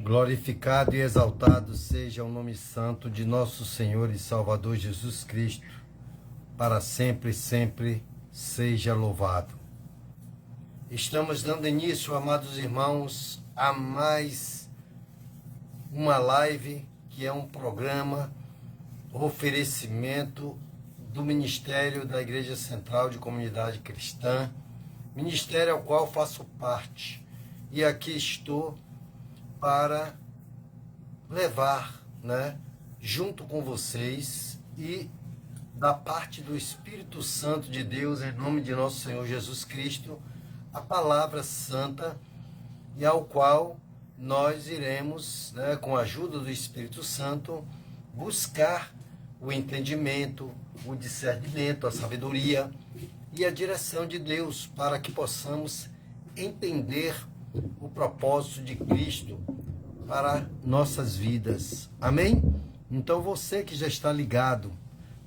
Glorificado e exaltado seja o nome santo de nosso Senhor e Salvador Jesus Cristo, para sempre e sempre seja louvado. Estamos dando início, amados irmãos, a mais uma live, que é um programa, oferecimento do Ministério da Igreja Central de Comunidade Cristã, ministério ao qual faço parte. E aqui estou para levar, junto com vocês e da parte do Espírito Santo de Deus, em nome de nosso Senhor Jesus Cristo, a palavra santa, e ao qual nós iremos, com a ajuda do Espírito Santo, buscar o entendimento, o discernimento, a sabedoria e a direção de Deus, para que possamos entender o propósito de Cristo para nossas vidas. Amém? Então você que já está ligado,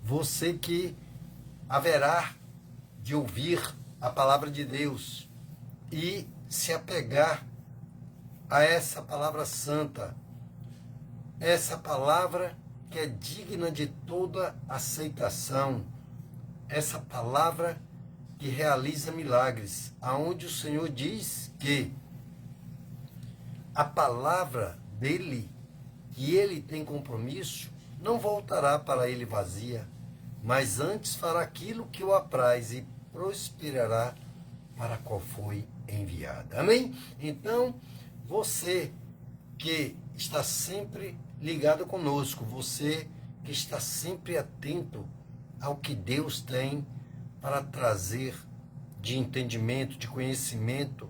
você que haverá de ouvir a palavra de Deus e se apegar a essa palavra santa, essa palavra que é digna de toda aceitação, essa palavra que realiza milagres, aonde o Senhor diz que a palavra dele, que ele tem compromisso, não voltará para ele vazia, mas antes fará aquilo que o apraz e prosperará para qual foi enviada. Amém? Então, você que está sempre ligado conosco, você que está sempre atento ao que Deus tem para trazer de entendimento, de conhecimento,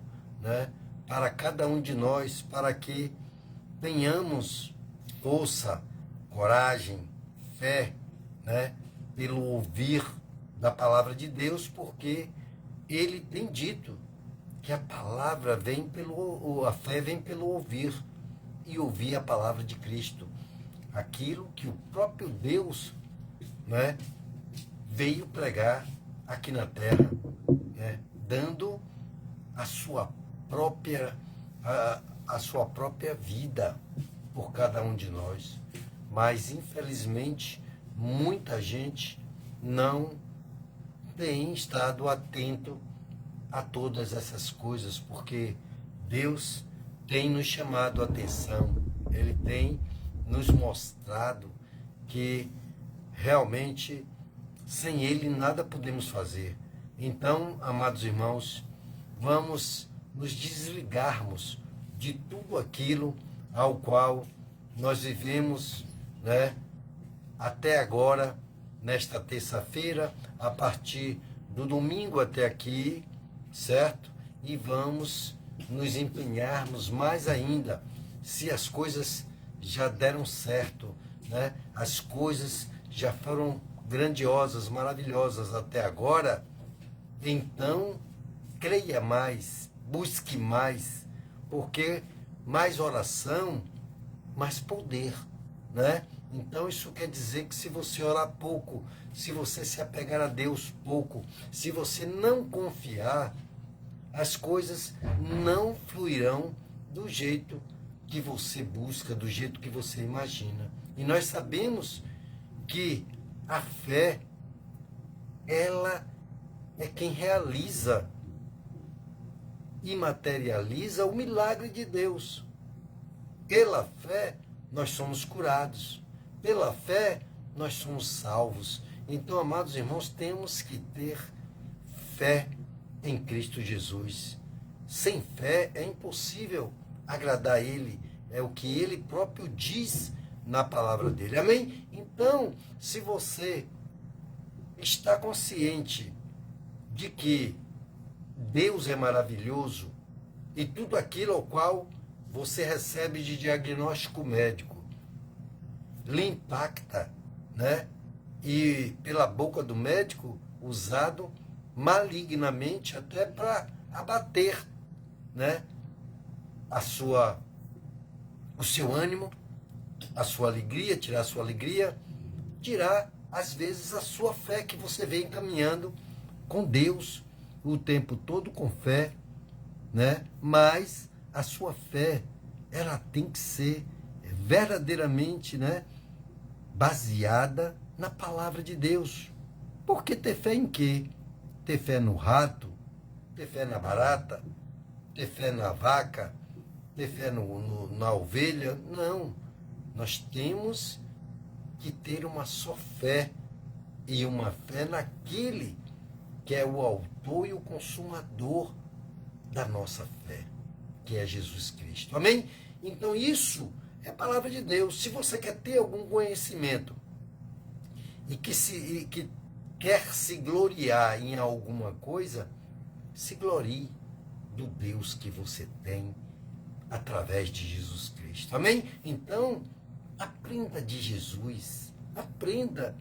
para cada um de nós, para que tenhamos força, coragem, fé, pelo ouvir da palavra de Deus, porque ele tem dito que a palavra vem a fé vem pelo ouvir, e ouvir a palavra de Cristo, aquilo que o próprio Deus, veio pregar aqui na terra, dando a sua própria vida por cada um de nós. Mas infelizmente muita gente não tem estado atento a todas essas coisas, porque Deus tem nos chamado a atenção, ele tem nos mostrado que realmente sem ele nada podemos fazer. Então, amados irmãos, vamos nos desligarmos de tudo aquilo ao qual nós vivemos, até agora, nesta terça-feira, a partir do domingo até aqui, certo? E vamos nos empenharmos mais ainda, se as coisas já deram certo, as coisas já foram grandiosas, maravilhosas até agora, então creia mais, busque mais, porque mais oração, mais poder, Então isso quer dizer que se você orar pouco, se você se apegar a Deus pouco, se você não confiar, as coisas não fluirão do jeito que você busca, do jeito que você imagina. E nós sabemos que a fé, ela é quem realiza e materializa o milagre de Deus. Pela fé, nós somos curados. Pela fé, nós somos salvos. Então, amados irmãos, temos que ter fé em Cristo Jesus. Sem fé é impossível agradar a Ele. É o que Ele próprio diz na palavra dele. Amém? Então, se você está consciente de que Deus é maravilhoso e tudo aquilo ao qual você recebe de diagnóstico médico lhe impacta, E pela boca do médico usado malignamente até para abater, o seu ânimo, a sua alegria, tirar a sua alegria, tirar às vezes a sua fé que você vem caminhando com Deus o tempo todo com fé, mas a sua fé ela tem que ser verdadeiramente, né, baseada na palavra de Deus. Porque ter fé em quê? Ter fé no rato? Ter fé na barata? Ter fé na vaca? Ter fé na ovelha? Não. Nós temos que ter uma só fé, e uma fé naquele que é o autor e o consumador da nossa fé, que é Jesus Cristo. Amém? Então isso é a palavra de Deus. Se você quer ter algum conhecimento e que quer se gloriar em alguma coisa, se glorie do Deus que você tem através de Jesus Cristo. Amém? Então, aprenda de Jesus. Aprenda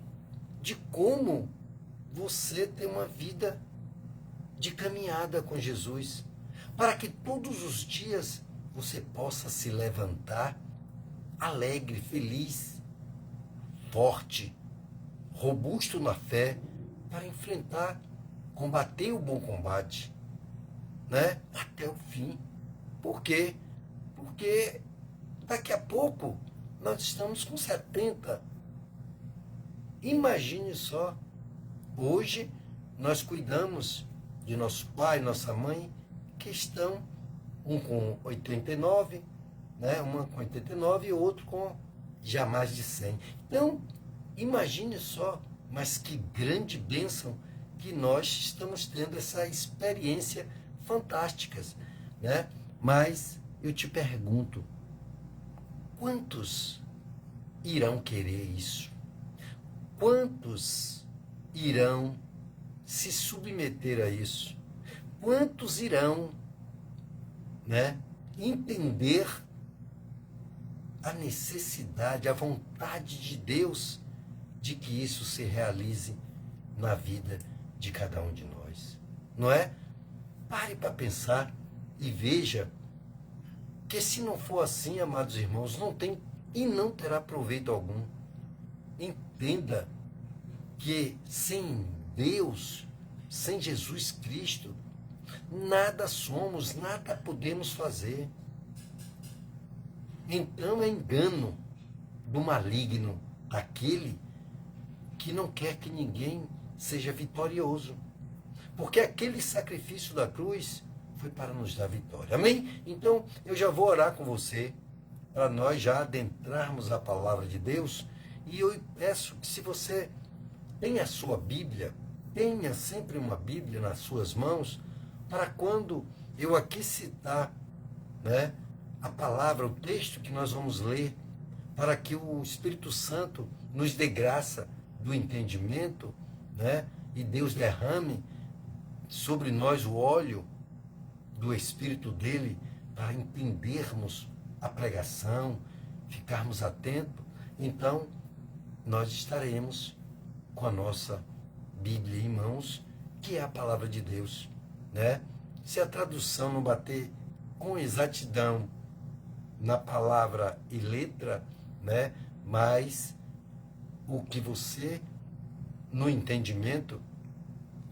de como você tem uma vida de caminhada com Jesus, para que todos os dias você possa se levantar alegre, feliz, forte, robusto na fé, para enfrentar, combater o bom combate, né? Até o fim. Por quê? Porque daqui a pouco nós estamos com 70. Imagine só, hoje nós cuidamos de nosso pai, nossa mãe, que estão um com 89, né? Uma com 89 e outro com já mais de 100. Então, imagine só, mas que grande bênção que nós estamos tendo essa experiência fantástica, né? Mas eu te pergunto, quantos irão querer isso? Quantos irão se submeter a isso? Quantos irão, né, entender a necessidade, a vontade de Deus de que isso se realize na vida de cada um de nós? Não é? Pare para pensar e veja que, se não for assim, amados irmãos, não tem e não terá proveito algum. Entenda que sem Deus, sem Jesus Cristo, nada somos, nada podemos fazer. Então é engano do maligno, aquele que não quer que ninguém seja vitorioso. Porque aquele sacrifício da cruz foi para nos dar vitória. Amém? Então eu já vou orar com você, para nós já adentrarmos a palavra de Deus. E eu peço que, se você tem a sua Bíblia, tenha sempre uma Bíblia nas suas mãos, para quando eu aqui citar, né, a palavra, o texto que nós vamos ler, para que o Espírito Santo nos dê graça do entendimento, né, e Deus derrame sobre nós o óleo do Espírito dele, para entendermos a pregação, ficarmos atentos. Então, nós estaremos com a nossa Bíblia em mãos, que é a palavra de Deus, né? Se a tradução não bater com exatidão na palavra e letra, né? Mas o que você, no entendimento,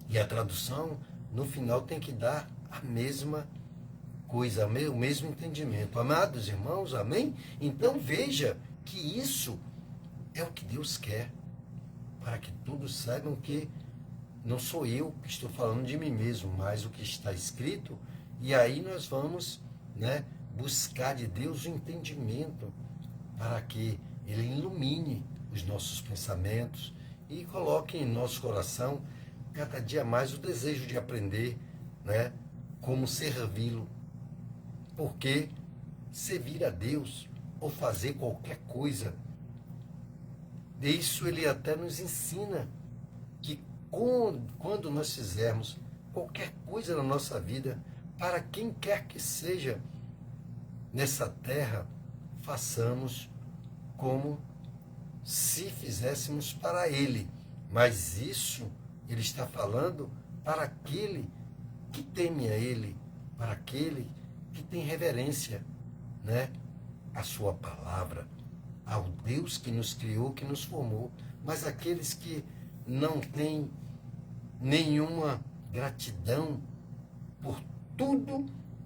e a tradução, no final, tem que dar a mesma coisa, o mesmo entendimento. Amados irmãos, amém? Então veja que isso é o que Deus quer, para que todos saibam que não sou eu que estou falando de mim mesmo, mas o que está escrito. E aí nós vamos, né, buscar de Deus o entendimento, para que Ele ilumine os nossos pensamentos e coloque em nosso coração cada dia mais o desejo de aprender, né, como servi-lo. Porque servir a Deus ou fazer qualquer coisa, isso Ele até nos ensina que quando nós fizermos qualquer coisa na nossa vida, para quem quer que seja nessa terra, façamos como se fizéssemos para Ele. Mas isso Ele está falando para aquele que teme a Ele, para aquele que tem reverência, né, à sua palavra, ao Deus que nos criou, que nos formou. Mas aqueles que não têm nenhuma gratidão por tudo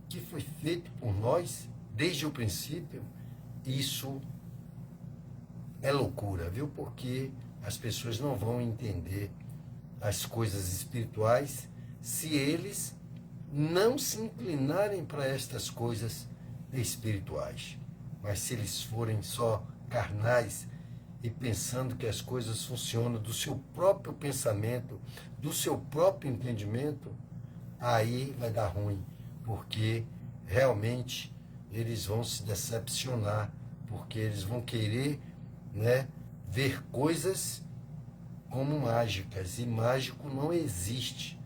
que foi feito por nós, desde o princípio, isso é loucura, viu? Porque as pessoas não vão entender as coisas espirituais se eles não se inclinarem para estas coisas espirituais. Mas se eles forem só carnais e pensando que as coisas funcionam do seu próprio pensamento, do seu próprio entendimento, aí vai dar ruim, porque realmente eles vão se decepcionar, porque eles vão querer, né, ver coisas como mágicas, e mágico não existe.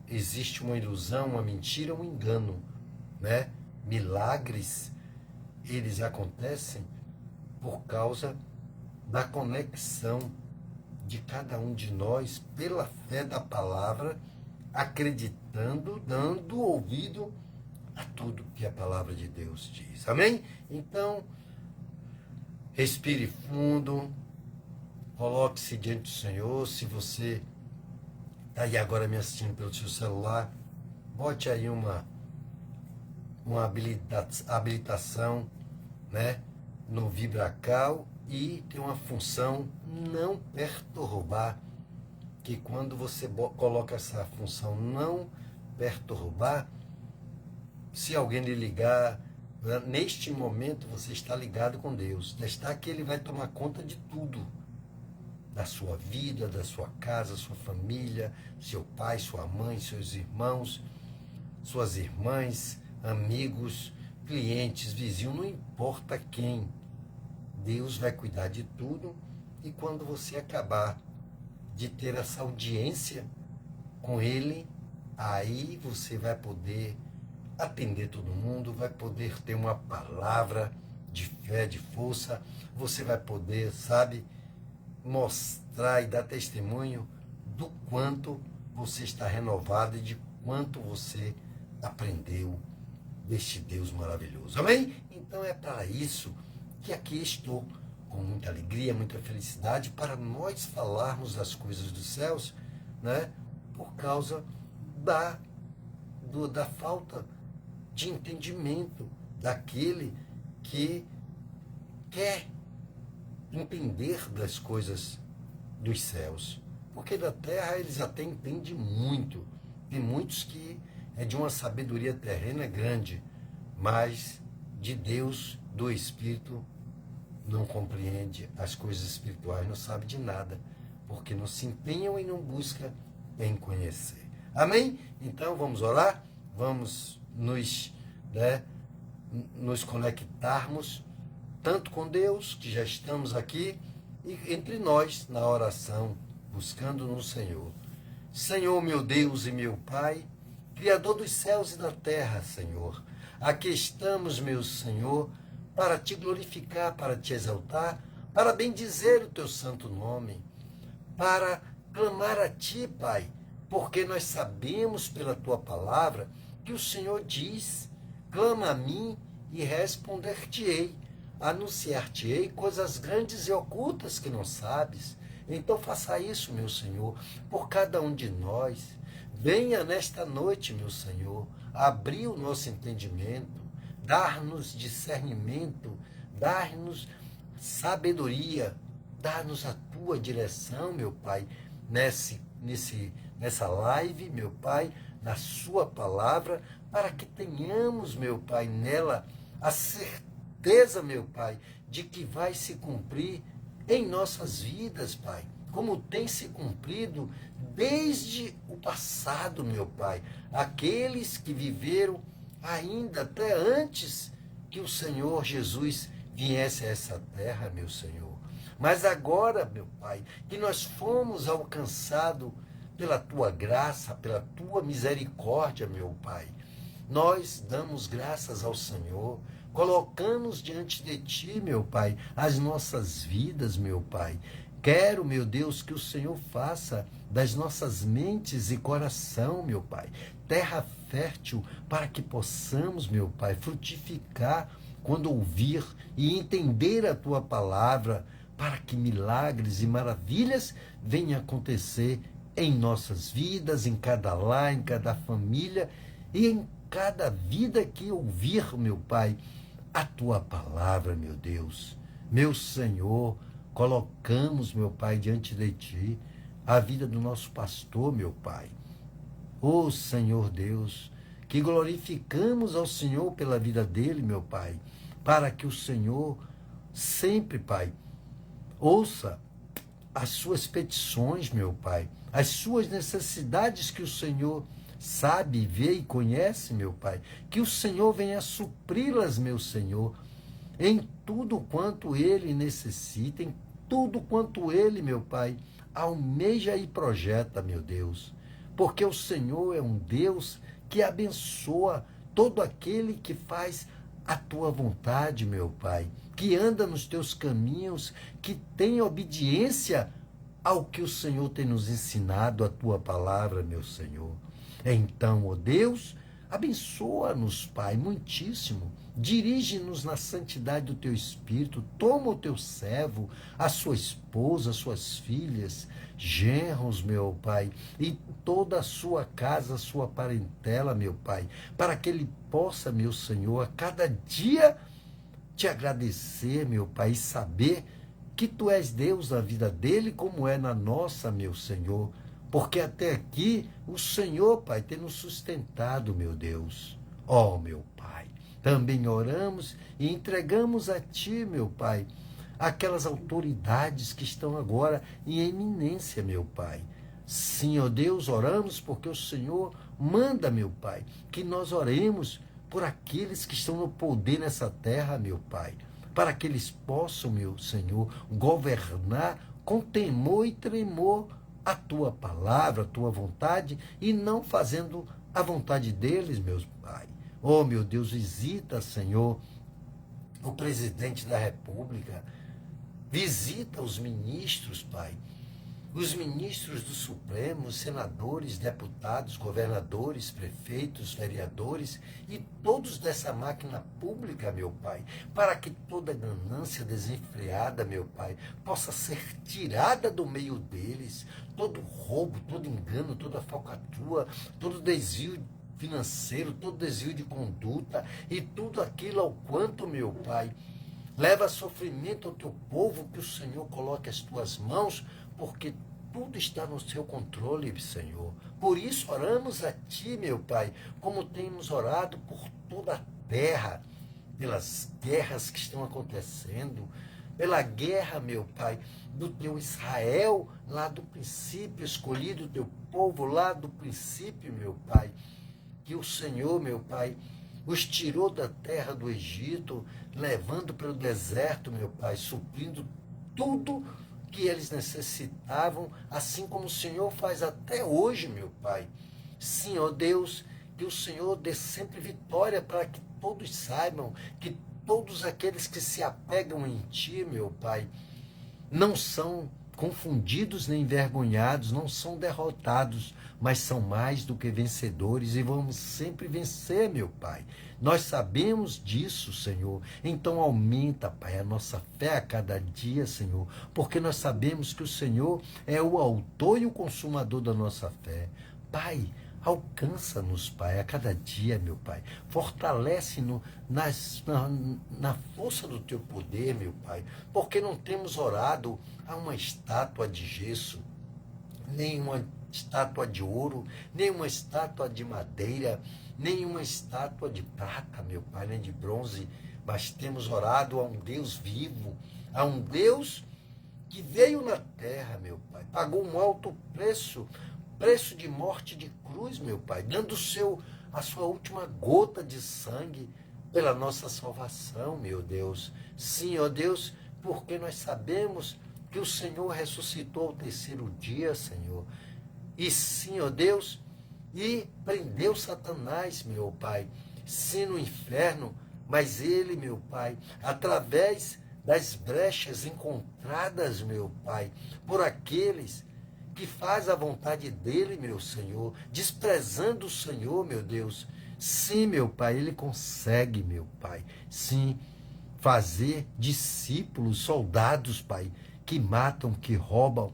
Existe uma ilusão, uma mentira, um engano, né? Milagres, eles acontecem por causa da conexão de cada um de nós pela fé da palavra, acreditando, dando ouvido a tudo que a palavra de Deus diz. Amém? Então, respire fundo, coloque-se diante do Senhor. Se você está aí agora me assistindo pelo seu celular, bote aí uma habilitação, né, no Vibracal, e tem uma função não perturbar, que quando você coloca essa função não perturbar, se alguém lhe ligar, neste momento você está ligado com Deus, está que Ele vai tomar conta de tudo, da sua vida, da sua casa, sua família, seu pai, sua mãe, seus irmãos, suas irmãs, amigos, clientes, vizinhos, não importa quem, Deus vai cuidar de tudo. E quando você acabar de ter essa audiência com Ele, aí você vai poder atender todo mundo, vai poder ter uma palavra de fé, de força, você vai poder, sabe, mostrar e dar testemunho do quanto você está renovado e de quanto você aprendeu deste Deus maravilhoso. Amém? Então é para isso que aqui estou, com muita alegria, muita felicidade, para nós falarmos das coisas dos céus, né? Por causa da falta de entendimento daquele que quer entender das coisas dos céus. Porque da terra eles até entendem muito. Tem muitos que é de uma sabedoria terrena grande, mas de Deus, do Espírito, não compreende as coisas espirituais, não sabe de nada, porque não se empenham e não buscam em conhecer. Amém? Então vamos orar, vamos nos conectarmos tanto com Deus, que já estamos aqui, e entre nós na oração, buscando no Senhor. Senhor, meu Deus e meu Pai, Criador dos céus e da terra, Senhor, aqui estamos, meu Senhor, para te glorificar, para te exaltar, para bendizer o teu santo nome, para clamar a ti, Pai, porque nós sabemos pela tua palavra que o Senhor diz: clama a mim e responder-te-ei, anunciar-te-ei coisas grandes e ocultas que não sabes. Então faça isso, meu Senhor, por cada um de nós. Venha nesta noite, meu Senhor, abrir o nosso entendimento, dar-nos discernimento, dar-nos sabedoria, dar-nos a tua direção, meu Pai, nessa live, meu Pai, na sua palavra, para que tenhamos, meu Pai, nela a certeza, meu Pai, de que vai se cumprir em nossas vidas, Pai, como tem se cumprido desde o passado, meu Pai, aqueles que viveram ainda até antes que o Senhor Jesus viesse a essa terra, meu Senhor. Mas agora, meu Pai, que nós fomos alcançados pela tua graça, pela tua misericórdia, meu Pai, nós damos graças ao Senhor, colocamos diante de ti, meu Pai, as nossas vidas, meu Pai. Quero, meu Deus, que o Senhor faça das nossas mentes e coração, meu Pai, terra fértil, para que possamos, meu Pai, frutificar quando ouvir e entender a tua palavra, para que milagres e maravilhas venham acontecer em nossas vidas, em cada lar, em cada família e em cada vida que ouvir, meu Pai, a tua palavra, meu Deus. Meu Senhor, colocamos, meu Pai, diante de ti a vida do nosso pastor, meu Pai. Ó Senhor Deus, que glorificamos ao Senhor pela vida dele, meu Pai, para que o Senhor sempre, Pai, ouça as suas petições, meu Pai, as suas necessidades que o Senhor sabe, vê e conhece, meu Pai, que o Senhor venha supri-las, meu Senhor, em tudo quanto ele necessita, em tudo quanto ele, meu Pai, almeja e projeta, meu Deus, porque o Senhor é um Deus que abençoa todo aquele que faz a tua vontade, meu Pai, que anda nos teus caminhos, que tem obediência ao que o Senhor tem nos ensinado, a tua palavra, meu Senhor. Então, ó Deus, abençoa-nos, Pai, muitíssimo. Dirige-nos na santidade do teu Espírito. Toma o teu servo, a sua esposa, as suas filhas, genros, meu Pai, e toda a sua casa, a sua parentela, meu Pai, para que ele possa, meu Senhor, a cada dia te agradecer, meu Pai, e saber que tu és Deus na vida dele, como é na nossa, meu Senhor. Porque até aqui o Senhor, Pai, tem nos sustentado, meu Deus. Ó, meu Pai, também oramos e entregamos a Ti, meu Pai, aquelas autoridades que estão agora em eminência, meu Pai. Sim, ó Deus, oramos porque o Senhor manda, meu Pai, que nós oremos por aqueles que estão no poder nessa terra, meu Pai, para que eles possam, meu Senhor, governar com temor e tremor a tua palavra, a tua vontade, e não fazendo a vontade deles, meu Pai. Oh, meu Deus, visita, Senhor, o presidente da República, visita os ministros, Pai, os ministros do Supremo, os senadores, deputados, governadores, prefeitos, vereadores e todos dessa máquina pública, meu Pai, para que toda ganância desenfreada, meu Pai, possa ser tirada do meio deles, todo roubo, todo engano, toda falcatrua, todo desvio financeiro, todo desvio de conduta e tudo aquilo ao quanto, meu Pai, leva sofrimento ao teu povo, que o Senhor coloque as tuas mãos, porque tudo está no seu controle, Senhor. Por isso oramos a Ti, meu Pai, como temos orado por toda a terra, pelas guerras que estão acontecendo, pela guerra, meu Pai, do teu Israel, lá do princípio, escolhido o teu povo lá do princípio, meu Pai, que o Senhor, meu Pai, os tirou da terra do Egito, levando pelo deserto, meu Pai, suprindo tudo que eles necessitavam, assim como o Senhor faz até hoje, meu Pai. Sim, ó Deus, que o Senhor dê sempre vitória para que todos saibam que todos aqueles que se apegam em Ti, meu Pai, não são confundidos nem envergonhados, não são derrotados, mas são mais do que vencedores e vamos sempre vencer, meu Pai. Nós sabemos disso, Senhor. Então aumenta, Pai, a nossa fé a cada dia, Senhor, porque nós sabemos que o Senhor é o autor e o consumador da nossa fé. Pai, alcança-nos, Pai, a cada dia, meu Pai. Fortalece-nos na força do Teu poder, meu Pai, porque não temos orado a uma estátua de gesso, nem uma estátua de ouro, nem uma estátua de madeira, nem uma estátua de prata, meu Pai, nem de bronze, mas temos orado a um Deus vivo, a um Deus que veio na terra, meu Pai, pagou um alto preço de morte de cruz, meu Pai, dando a sua última gota de sangue pela nossa salvação, meu Deus. Sim, ó Deus, porque nós sabemos que o Senhor ressuscitou ao terceiro dia, Senhor. E sim, ó Deus, e prendeu Satanás, meu Pai, sim, no inferno, mas ele, meu Pai, através das brechas encontradas, meu Pai, por aqueles que faz a vontade dele, meu Senhor, desprezando o Senhor, meu Deus. Sim, meu Pai, ele consegue, meu Pai, sim, fazer discípulos, soldados, Pai, que matam, que roubam,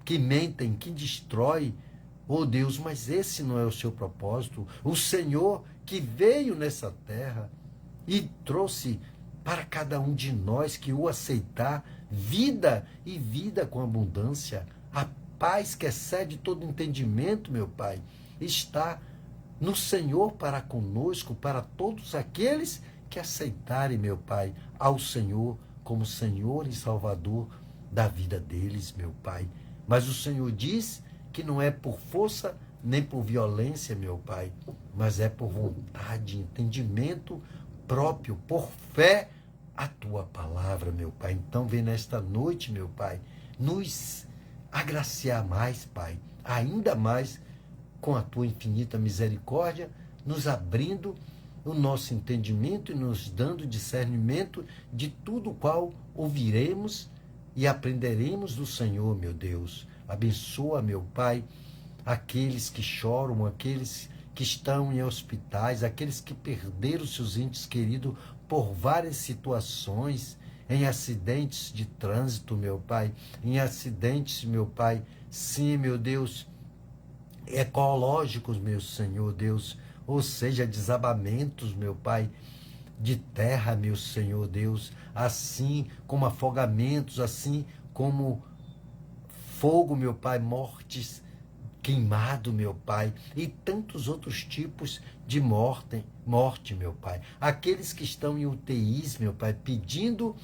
que mentem, que destroem. Oh Deus, mas esse não é o seu propósito. O Senhor que veio nessa terra e trouxe para cada um de nós que o aceitar, vida e vida com abundância. A paz que excede todo entendimento, meu Pai, está no Senhor para conosco, para todos aqueles que aceitarem, meu Pai, ao Senhor como Senhor e Salvador da vida deles, meu Pai. Mas o Senhor diz que não é por força nem por violência, meu Pai, mas é por vontade, entendimento próprio, por fé, a tua palavra, meu Pai. Então vem nesta noite, meu Pai, nos agraciar mais, Pai, ainda mais com a tua infinita misericórdia, nos abrindo o nosso entendimento e nos dando discernimento de tudo o qual ouviremos e aprenderemos do Senhor, meu Deus. Abençoa, meu Pai, aqueles que choram, aqueles que estão em hospitais, aqueles que perderam seus entes queridos por várias situações, em acidentes de trânsito, meu Pai, em acidentes, meu Pai, sim, meu Deus, ecológicos, meu Senhor Deus, ou seja, desabamentos, meu Pai, de terra, meu Senhor Deus, assim como afogamentos, assim como fogo, meu Pai, mortes queimado, meu Pai, e tantos outros tipos de morte, meu Pai. Aqueles que estão em UTIs, meu Pai, pedindo,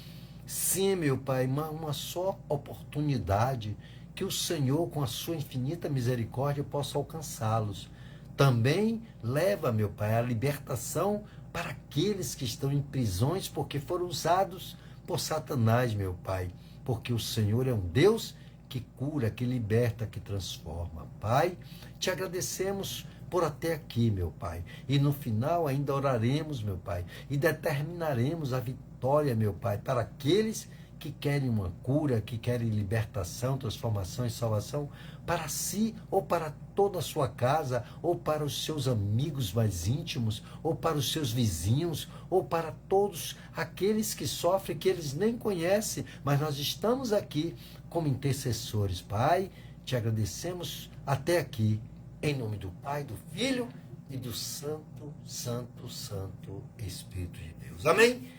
sim, meu Pai, uma só oportunidade, que o Senhor, com a sua infinita misericórdia, possa alcançá-los. Também leva, meu Pai, a libertação para aqueles que estão em prisões porque foram usados por Satanás, meu Pai, porque o Senhor é um Deus que cura, que liberta, que transforma. Pai, te agradecemos por até aqui, meu Pai. E no final ainda oraremos, meu Pai, e determinaremos a vitória, meu Pai, para aqueles que querem uma cura, que querem libertação, transformação e salvação para si ou para toda a sua casa, ou para os seus amigos mais íntimos, ou para os seus vizinhos, ou para todos aqueles que sofrem, que eles nem conhecem, mas nós estamos aqui como intercessores. Pai, te agradecemos até aqui, em nome do Pai, do Filho e do Santo, Santo, Santo Espírito de Deus. Amém?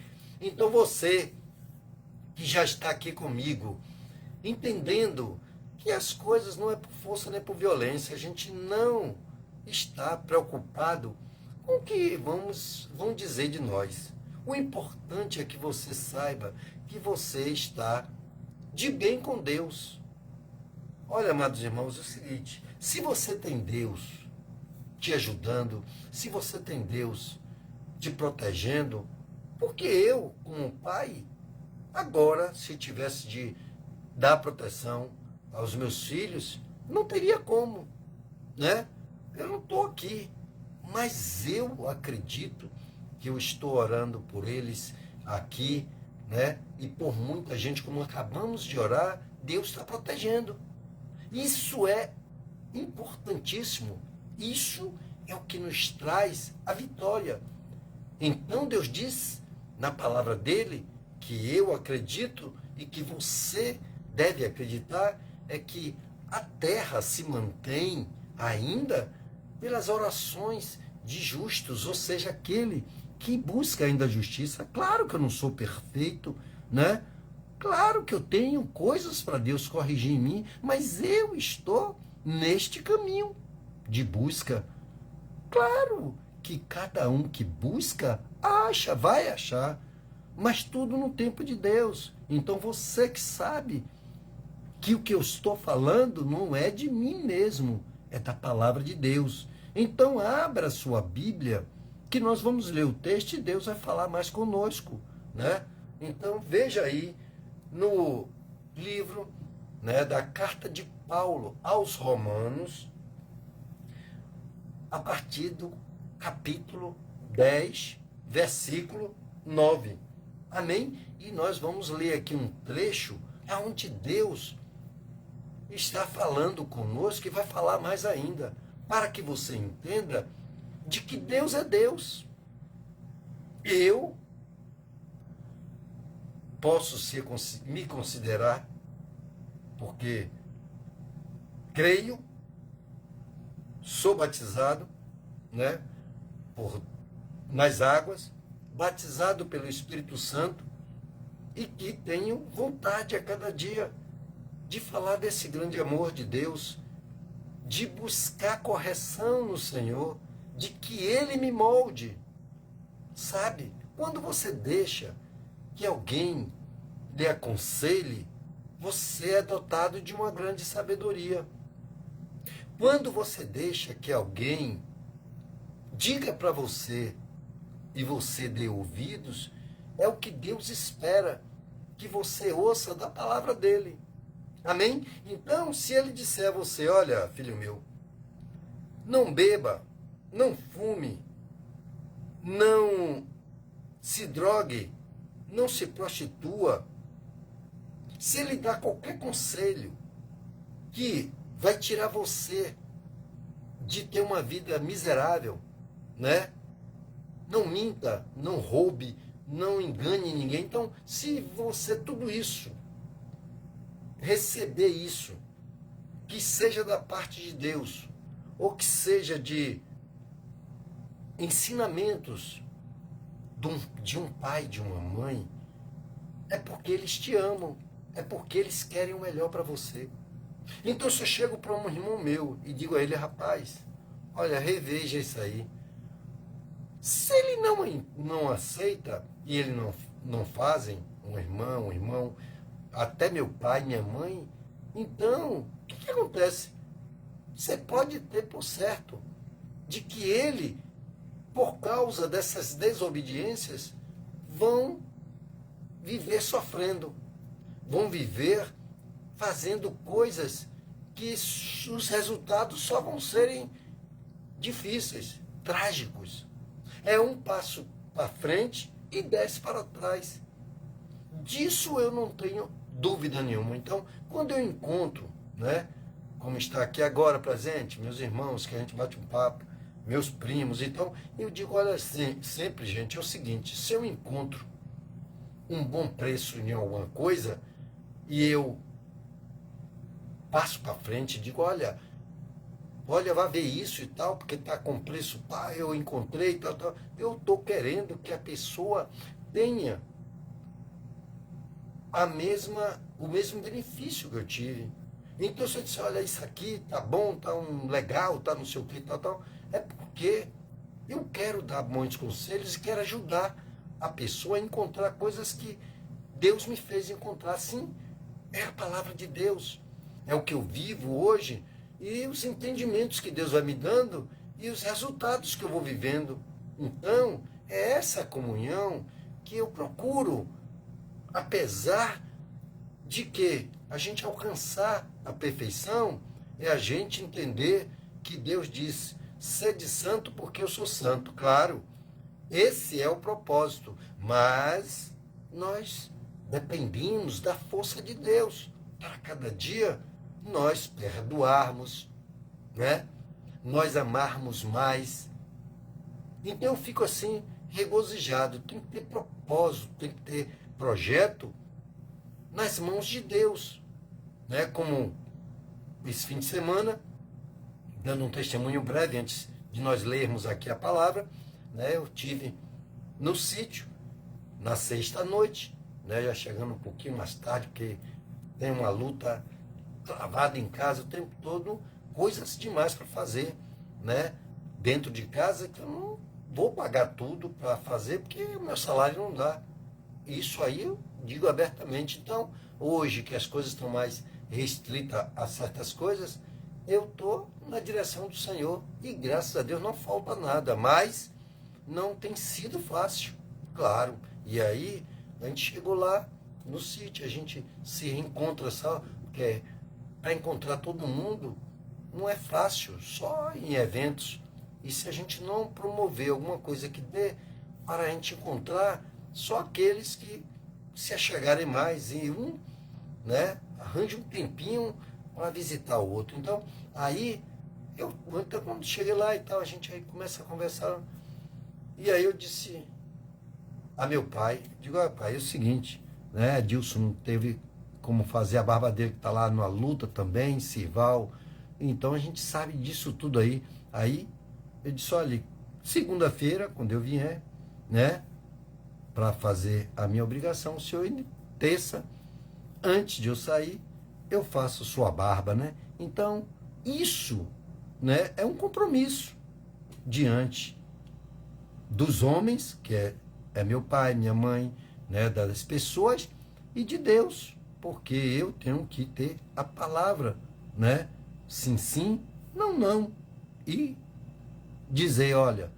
Então você que já está aqui comigo, entendendo que as coisas não é por força nem por violência, a gente não está preocupado com o que vão dizer de nós. O importante é que você saiba que você está de bem com Deus. Olha, amados irmãos, é o seguinte, se você tem Deus te ajudando, se você tem Deus te protegendo, porque eu, como pai, agora, se tivesse de dar proteção aos meus filhos, não teria como, né? Eu não estou aqui, mas eu acredito que eu estou orando por eles aqui, né? E por muita gente, como acabamos de orar, Deus está protegendo. Isso é importantíssimo. Isso é o que nos traz a vitória. Então Deus diz na palavra dele, que eu acredito e que você deve acreditar, é que a terra se mantém ainda pelas orações de justos, ou seja, aquele que busca ainda a justiça. Claro que eu não sou perfeito, né? Claro que eu tenho coisas para Deus corrigir em mim, mas eu estou neste caminho de busca. Claro que cada um que busca, acha, vai achar, mas tudo no tempo de Deus. Então você que sabe que o que eu estou falando não é de mim mesmo, é da palavra de Deus. Então abra a sua Bíblia, que nós vamos ler o texto e Deus vai falar mais conosco, né? Então veja aí no livro, né, da carta de Paulo aos Romanos, a partir do capítulo 10, versículo 9. Amém? E nós vamos ler aqui um trecho onde Deus está falando conosco e vai falar mais ainda, para que você entenda de que Deus é Deus. Eu posso me considerar, porque creio, sou batizado, né, nas águas, batizado pelo Espírito Santo e que tenho vontade a cada dia de falar desse grande amor de Deus, de buscar correção no Senhor, de que Ele me molde. Sabe, quando você deixa que alguém lhe aconselhe, você é dotado de uma grande sabedoria. Quando você deixa que alguém diga para você e você dê ouvidos, é o que Deus espera que você ouça da palavra dele. Amém? Então, se ele disser a você, olha, filho meu, não beba, não fume, não se drogue, não se prostitua, se ele dá qualquer conselho que vai tirar você de ter uma vida miserável, né? Não minta, não roube, não engane ninguém. Então, se você tudo isso, receber isso, que seja da parte de Deus, ou que seja de ensinamentos de um pai, de uma mãe, é porque eles te amam, é porque eles querem o melhor para você. Então, se eu chego para um irmão meu e digo a ele, rapaz, olha, reveja isso aí. Se ele não aceita e ele não fazem, um irmão, até meu pai, minha mãe, então, o que acontece? Você pode ter por certo de que ele, por causa dessas desobediências, vão viver sofrendo, vão viver fazendo coisas que os resultados só vão serem difíceis, trágicos. É um passo para frente e 10 para trás. Disso eu não tenho dúvida nenhuma. Então, quando eu encontro, né, como está aqui agora presente, meus irmãos, que a gente bate um papo, meus primos, então, eu digo, olha, sempre, gente, é o seguinte, se eu encontro um bom preço em alguma coisa e eu passo para frente e digo, olha, vai ver isso e tal, porque está com preço, pá, eu encontrei, tal, tal. Eu estou querendo que a pessoa tenha o mesmo benefício que eu tive. Então, se eu disser, olha, isso aqui tá bom, tá legal, tá não sei o que, tal, tal, é porque eu quero dar bons conselhos e quero ajudar a pessoa a encontrar coisas que Deus me fez encontrar. Sim, é a palavra de Deus. É o que eu vivo hoje e os entendimentos que Deus vai me dando e os resultados que eu vou vivendo. Então, é essa comunhão que eu procuro, apesar de que a gente alcançar a perfeição, é a gente entender que Deus diz, sede santo porque eu sou santo. Claro, esse é o propósito, mas nós dependemos da força de Deus para cada dia nós perdoarmos, né? Nós amarmos mais. Então eu fico assim, regozijado. Tem que ter propósito, tem que ter projeto nas mãos de Deus, né? Como esse fim de semana, dando um testemunho breve antes de nós lermos aqui a palavra, né? Eu tive no sítio, na sexta-noite, né? Já chegando um pouquinho mais tarde, porque tem uma luta travada em casa o tempo todo, coisas demais para fazer, né? Dentro de casa, que eu não vou pagar tudo para fazer, porque o meu salário não dá. Isso aí eu digo abertamente. Então, hoje que as coisas estão mais restritas a certas coisas, eu estou na direção do Senhor e graças a Deus não falta nada, mas não tem sido fácil, claro. E aí, a gente chegou lá no sítio, a gente se reencontra, sabe? Porque para encontrar todo mundo não é fácil, só em eventos. E se a gente não promover alguma coisa que dê para a gente encontrar, só aqueles que se achegarem mais e né, arranje um tempinho para visitar o outro. Então, aí, então, quando cheguei lá e tal, a gente aí começa a conversar. E aí eu disse a meu pai, digo, pai, é o seguinte, né, Dilson não teve como fazer a barba dele, que está lá na luta também, Sirval. Então a gente sabe disso tudo aí. Aí eu disse, olha, segunda-feira, quando eu vier, né, para fazer a minha obrigação, o senhor, terça, antes de eu sair, eu faço sua barba, né? Então, isso, né, é um compromisso diante dos homens, que é meu pai, minha mãe, né, das pessoas, e de Deus, porque eu tenho que ter a palavra, né? Sim, sim, não, não. E dizer, olha,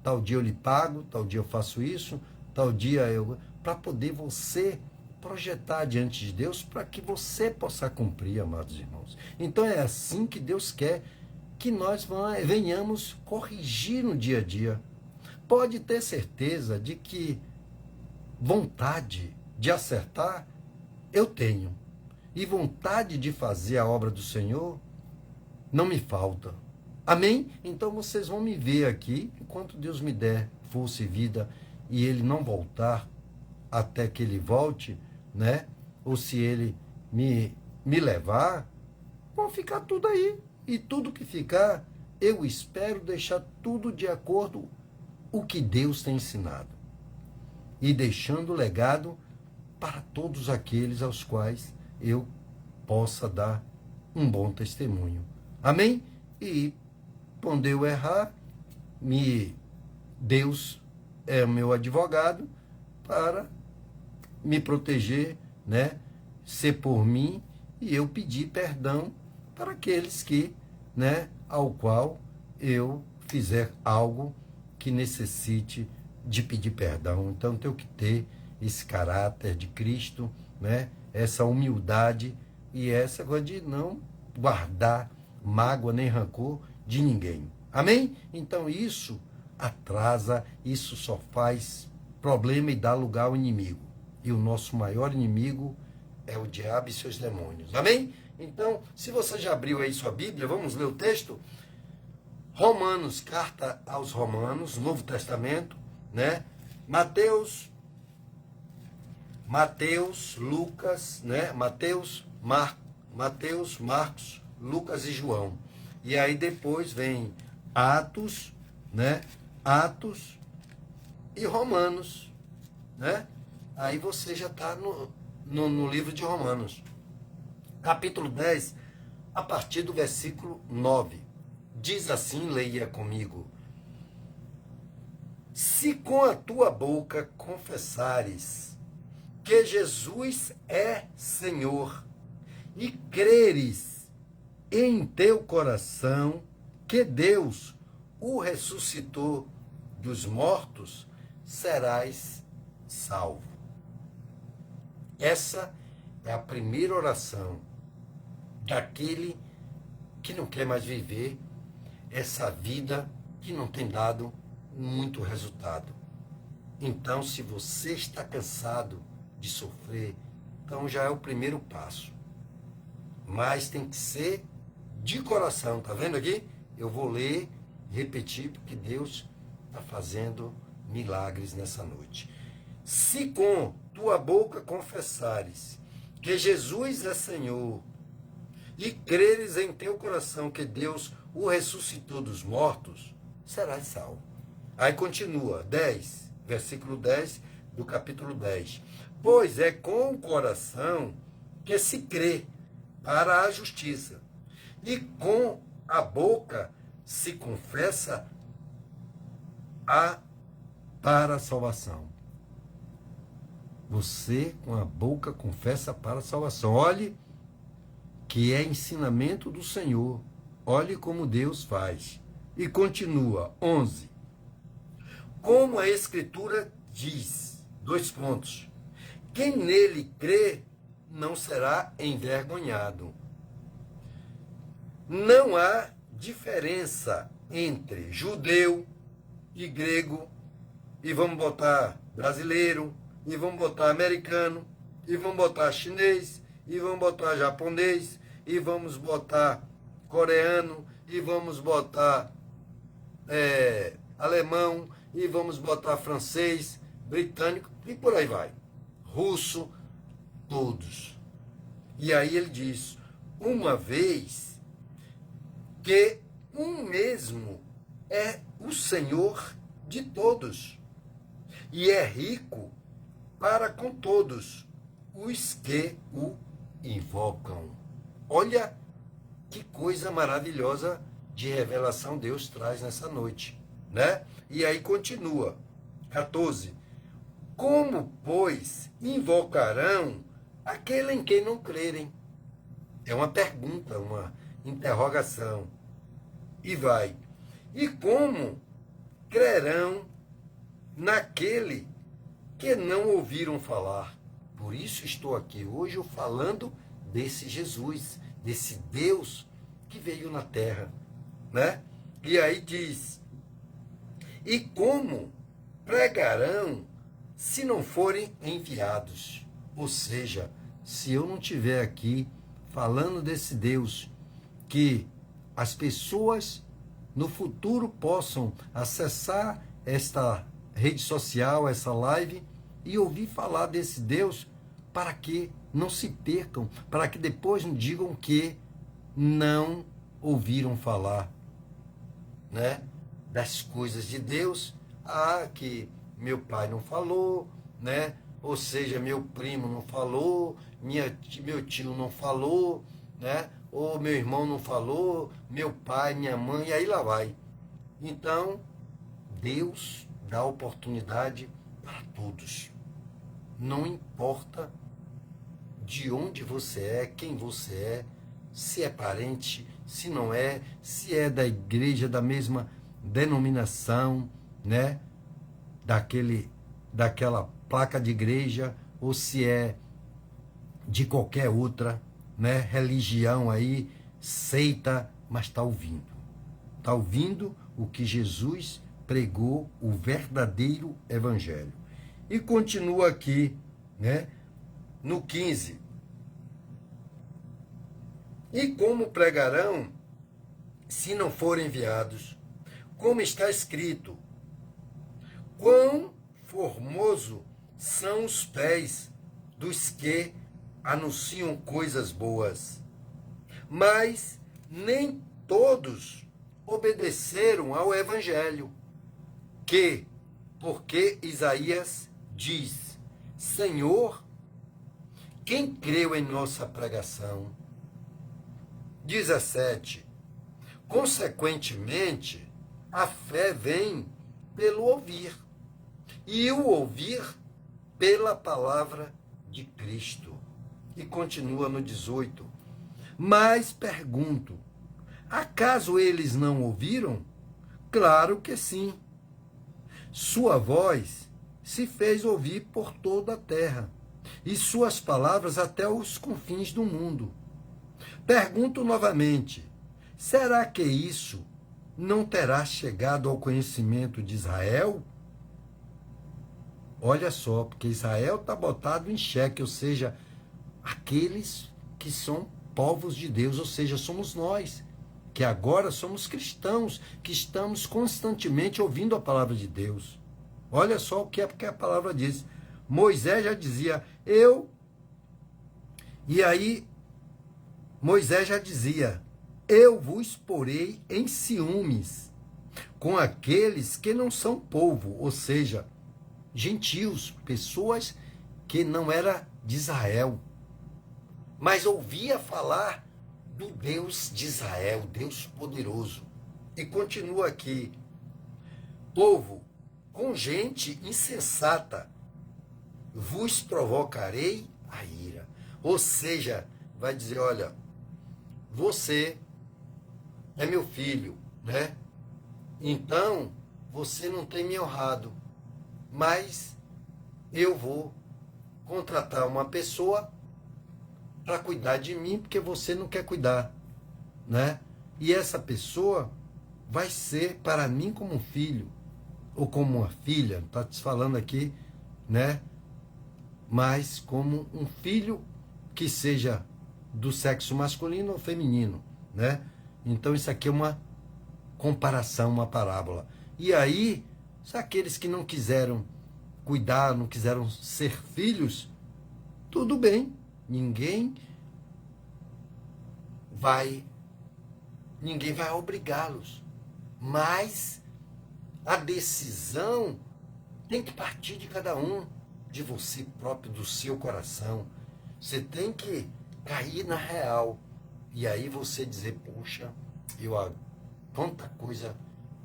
tal dia eu lhe pago, tal dia eu faço isso, tal dia eu... Para poder você projetar diante de Deus, para que você possa cumprir, amados irmãos. Então é assim que Deus quer que nós venhamos corrigir no dia a dia. Pode ter certeza de que vontade de acertar eu tenho. E vontade de fazer a obra do Senhor não me falta. Amém? Então vocês vão me ver aqui, enquanto Deus me der força e vida, e Ele não voltar até que Ele volte, né? Ou se Ele me levar, vão ficar tudo aí. E tudo que ficar, eu espero deixar tudo de acordo com o que Deus tem ensinado. E deixando legado para todos aqueles aos quais eu possa dar um bom testemunho. Amém? E quando eu errar, Deus é o meu advogado para me proteger, né? Ser por mim e eu pedir perdão para aqueles que, né, ao qual eu fizer algo que necessite de pedir perdão. Então, tenho que ter esse caráter de Cristo, né? Essa humildade e essa coisa de não guardar mágoa nem rancor de ninguém. Amém? Então, isso atrasa, isso só faz problema e dá lugar ao inimigo. E o nosso maior inimigo é o diabo e seus demônios. Amém? Então, se você já abriu aí sua Bíblia, vamos ler o texto? Romanos, carta aos Romanos, Novo Testamento, né? Mateus, Lucas, né? Mateus, Marcos, Lucas e João. E aí depois vem Atos, né? Atos e Romanos, né? Aí você já está no livro de Romanos. Capítulo 10, a partir do versículo 9. Diz assim, leia comigo. Se com a tua boca confessares que Jesus é Senhor e creres em teu coração que Deus o ressuscitou dos mortos, serás salvo. Essa é a primeira oração daquele que não quer mais viver essa vida que não tem dado muito resultado. Então, se você está cansado de sofrer, então já é o primeiro passo. Mas tem que ser de coração, tá vendo aqui? Eu vou ler, repetir, porque Deus está fazendo milagres nessa noite. Se com tua boca confessares que Jesus é Senhor e creres em teu coração que Deus o ressuscitou dos mortos, serás salvo. Aí continua, 10, versículo 10 do capítulo 10. Pois é com o coração que se crê para a justiça, e com a boca se confessa para a salvação. Você com a boca confessa para a salvação. Olhe que é ensinamento do Senhor. Olhe como Deus faz. E continua, 11. Como a Escritura diz, 2 pontos. Quem nele crê não será envergonhado. Não há diferença entre judeu e grego, e vamos botar brasileiro, e vamos botar americano, e vamos botar chinês, e vamos botar japonês, e vamos botar coreano, e vamos botar alemão, e vamos botar francês, britânico, e por aí vai. Russo, todos. E aí ele diz, uma vez que um mesmo é o Senhor de todos, e é rico para com todos os que o invocam. Olha que coisa maravilhosa de revelação Deus traz nessa noite, né? E aí continua, 14. Como, pois, invocarão aquele em quem não crerem? É uma pergunta, uma interrogação. E vai. E como crerão naquele que não ouviram falar? Por isso estou aqui hoje falando desse Jesus, desse Deus que veio na terra, né? E aí diz: e como pregarão se não forem enviados? Ou seja, se eu não estiver aqui falando desse Deus, que as pessoas no futuro possam acessar esta rede social, essa live, e ouvir falar desse Deus, para que não se percam, para que depois não digam que não ouviram falar, né, das coisas de Deus. Que meu pai não falou, né? Ou seja, meu primo não falou, meu tio não falou, né? Ou meu irmão não falou, meu pai, minha mãe, e aí lá vai. Então, Deus dá oportunidade para todos. Não importa de onde você é, quem você é, se é parente, se não é, se é da igreja, da mesma denominação, né? Daquela placa de igreja, ou se é de qualquer outra, né, religião aí, seita, mas está ouvindo. Está ouvindo o que Jesus pregou, o verdadeiro evangelho. E continua aqui, né, no 15. E como pregarão se não forem enviados? Como está escrito: quão formoso são os pés dos que anunciam coisas boas. Mas nem todos obedeceram ao evangelho. Porque Isaías diz: Senhor, quem creu em nossa pregação? 17. Consequentemente, a fé vem pelo ouvir, e o ouvir pela palavra de Cristo. E continua no 18. Mas pergunto, acaso eles não ouviram? Claro que sim. Sua voz se fez ouvir por toda a terra, e suas palavras até os confins do mundo. Pergunto novamente, será que isso não terá chegado ao conhecimento de Israel? Olha só, porque Israel está botado em xeque, ou seja, aqueles que são povos de Deus, ou seja, somos nós, que agora somos cristãos, que estamos constantemente ouvindo a palavra de Deus. Olha só o que é porque a palavra diz. Moisés já dizia, e aí Moisés já dizia, eu vos porei em ciúmes com aqueles que não são povo, ou seja, gentios, pessoas que não era de Israel, mas ouvia falar do Deus de Israel, Deus poderoso. E continua aqui, povo com gente insensata, vos provocarei a ira. Ou seja, vai dizer, olha, você é meu filho, né? Então, você não tem me honrado, mas eu vou contratar uma pessoa para cuidar de mim, porque você não quer cuidar, né? E essa pessoa vai ser para mim como um filho, ou como uma filha, está te falando aqui, né? Mas como um filho que seja do sexo masculino ou feminino, né? Então isso aqui é uma comparação, uma parábola. E aí, se aqueles que não quiseram cuidar, não quiseram ser filhos, tudo bem, ninguém vai obrigá-los. Mas a decisão tem que partir de cada um, de você próprio, do seu coração. Você tem que cair na real. E aí você dizer, puxa, quanta coisa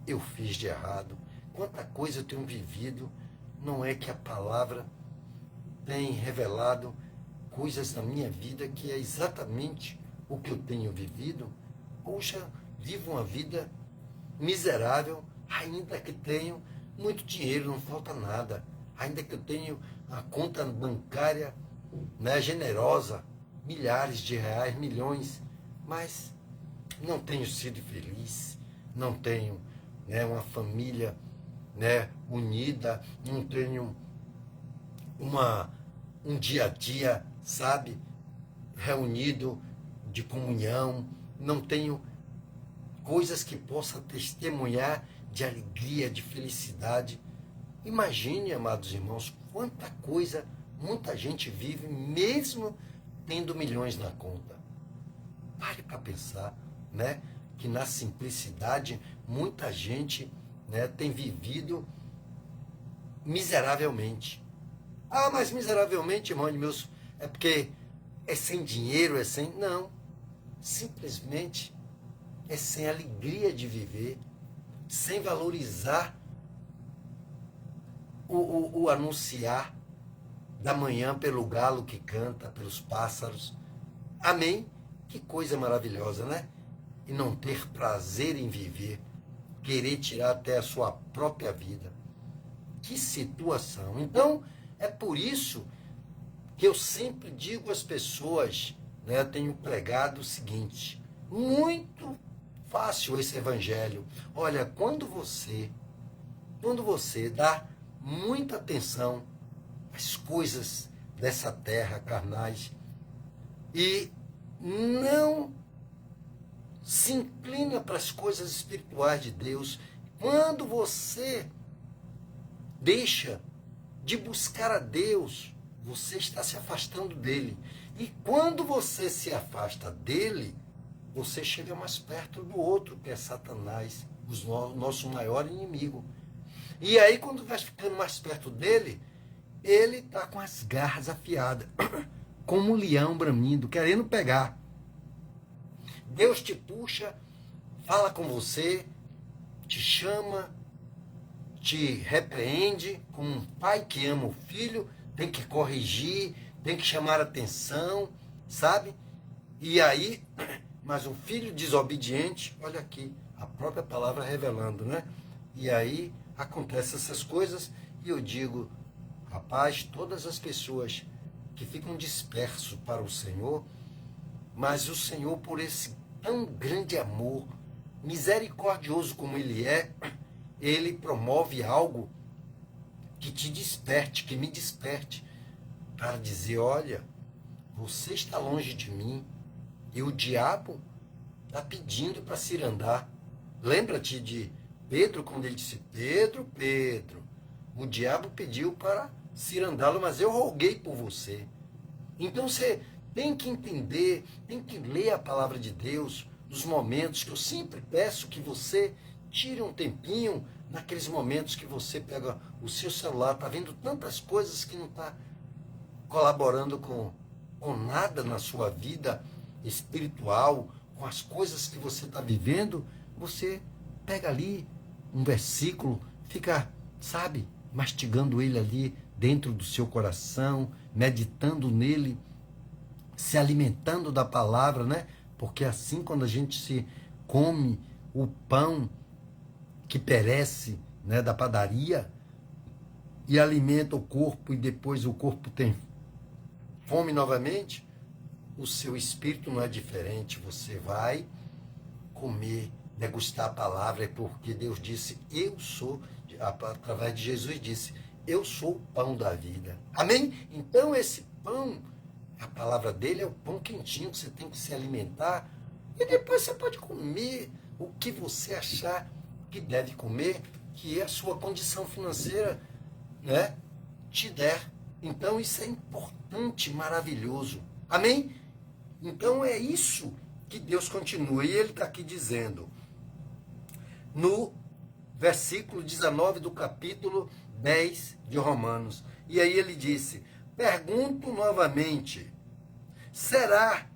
eu fiz de errado, quanta coisa eu tenho vivido. Não é que a palavra tem revelado coisas na minha vida que é exatamente o que eu tenho vivido? Puxa, vivo uma vida miserável, ainda que tenho muito dinheiro, não falta nada. Ainda que eu tenho a conta bancária, né, generosa, milhares de reais, milhões, mas não tenho sido feliz, não tenho, né, uma família, né, unida, não tenho um dia a dia, sabe, reunido de comunhão, não tenho coisas que possa testemunhar de alegria, de felicidade. Imagine, amados irmãos, quanta coisa muita gente vive mesmo tendo milhões na conta. Pare para pensar, né, que na simplicidade muita gente, né, tem vivido miseravelmente. Ah, mas miseravelmente, irmão de meus, é porque é sem dinheiro, é sem... Não, simplesmente é sem alegria de viver, sem valorizar o anunciar da manhã pelo galo que canta, pelos pássaros. Amém? Que coisa maravilhosa, né? E não ter prazer em viver, querer tirar até a sua própria vida. Que situação. Então, é por isso que eu sempre digo às pessoas, né, eu tenho pregado o seguinte, muito fácil esse evangelho. Olha, quando você dá muita atenção às coisas dessa terra carnais e não se inclina para as coisas espirituais de Deus, quando você deixa de buscar a Deus, você está se afastando dele. E quando você se afasta dele, você chega mais perto do outro, que é Satanás, o nosso maior inimigo. E aí, quando vai ficando mais perto dele, ele está com as garras afiadas, como um leão bramindo, querendo pegar. Deus te puxa, fala com você, te chama, te repreende, como um pai que ama o filho, tem que corrigir, tem que chamar atenção, sabe? E aí, mas um filho desobediente, olha aqui, a própria palavra revelando, né? E aí acontecem essas coisas e eu digo, rapaz, todas as pessoas que ficam dispersos para o Senhor, mas o Senhor, por esse tão grande amor, misericordioso como Ele é, Ele promove algo que te desperte, que me desperte, para dizer, olha, você está longe de mim, e o diabo está pedindo para se andar. Lembra-te de Pedro, quando ele disse, Pedro, Pedro, o diabo pediu para se andá-lo, mas eu roguei por você. Então você tem que entender, tem que ler a palavra de Deus nos momentos que eu sempre peço que você tire um tempinho, naqueles momentos que você pega o seu celular, está vendo tantas coisas que não está colaborando com nada na sua vida espiritual, com as coisas que você está vivendo, você pega ali um versículo, fica, sabe, mastigando ele ali dentro do seu coração, meditando nele, se alimentando da palavra, né? Porque assim, quando a gente se come o pão que perece, né, da padaria e alimenta o corpo e depois o corpo tem fome novamente, o seu espírito não é diferente. Você vai comer, degustar a palavra, é porque Deus disse, eu sou, através de Jesus disse, eu sou o pão da vida. Amém? Então esse pão, a palavra dele é o pão quentinho que você tem que se alimentar e depois você pode comer o que você achar que deve comer, que a sua condição financeira, né, te der. Então isso é importante, maravilhoso. Amém? Então é isso que Deus continua. E ele está aqui dizendo, no versículo 19 do capítulo 10 de Romanos. E aí ele disse: pergunto novamente, será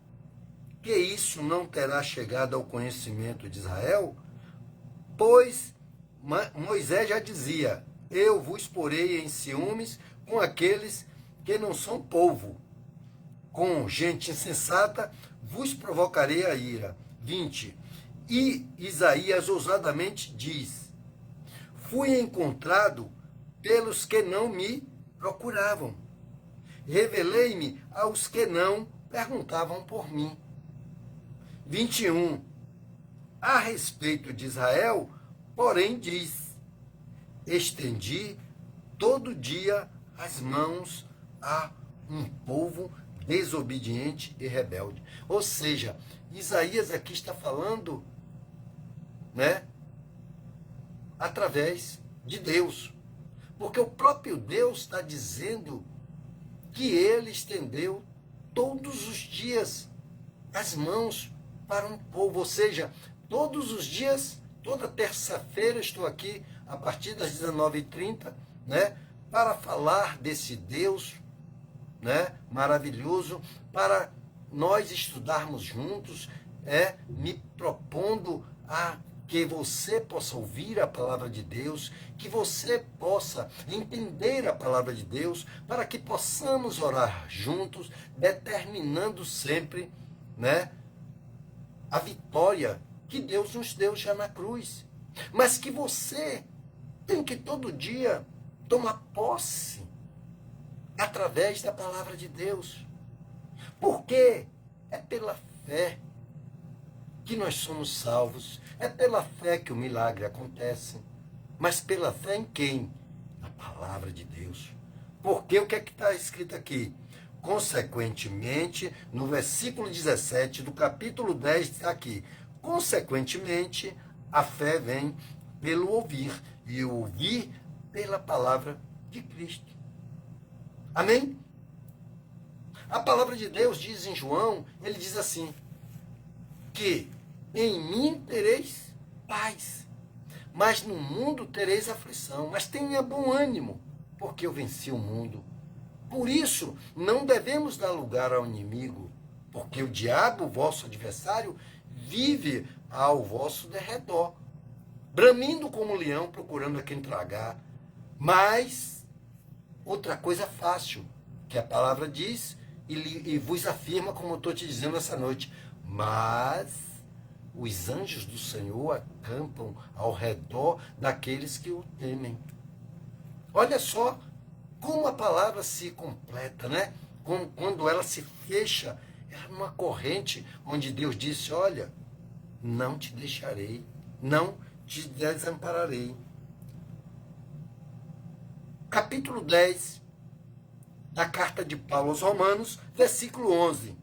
que isso não terá chegado ao conhecimento de Israel? Pois Moisés já dizia: eu vos porei em ciúmes com aqueles que não são povo. Com gente insensata vos provocarei a ira. 20. E Isaías ousadamente diz: fui encontrado pelos que não me procuravam. Revelei-me aos que não perguntavam por mim. 21. A respeito de Israel, porém diz: estendi todo dia as mãos a um povo desobediente e rebelde. Ou seja, Isaías aqui está falando, né, através de Deus. Porque o próprio Deus está dizendo que ele estendeu todos os dias as mãos para um povo. Ou seja, todos os dias, toda terça-feira estou aqui, a partir das 19h30, né, para falar desse Deus, né, maravilhoso, para nós estudarmos juntos, me propondo a que você possa ouvir a palavra de Deus, que você possa entender a palavra de Deus, para que possamos orar juntos, determinando sempre, né, a vitória que Deus nos deu já na cruz. Mas que você tem que todo dia tomar posse através da palavra de Deus. Porque é pela fé que nós somos salvos. É pela fé que o milagre acontece. Mas pela fé em quem? Na palavra de Deus. Porque o que é que está escrito aqui? Consequentemente, no versículo 17 do capítulo 10, está aqui: consequentemente, a fé vem pelo ouvir, e o ouvir pela palavra de Cristo. Amém? A palavra de Deus diz em João, ele diz assim, que em mim tereis paz, mas no mundo tereis aflição, mas tenha bom ânimo, porque eu venci o mundo. Por isso, não devemos dar lugar ao inimigo, porque o diabo, vosso adversário, vive ao vosso derredor, bramindo como um leão, procurando a quem tragar. Mas, outra coisa fácil, que a palavra diz e vos afirma, como eu estou te dizendo essa noite: mas os anjos do Senhor acampam ao redor daqueles que o temem. Olha só como a palavra se completa, né? Quando ela se fecha, ela é uma corrente onde Deus disse: olha, não te deixarei, não te desampararei. Capítulo 10 da carta de Paulo aos Romanos, versículo 11.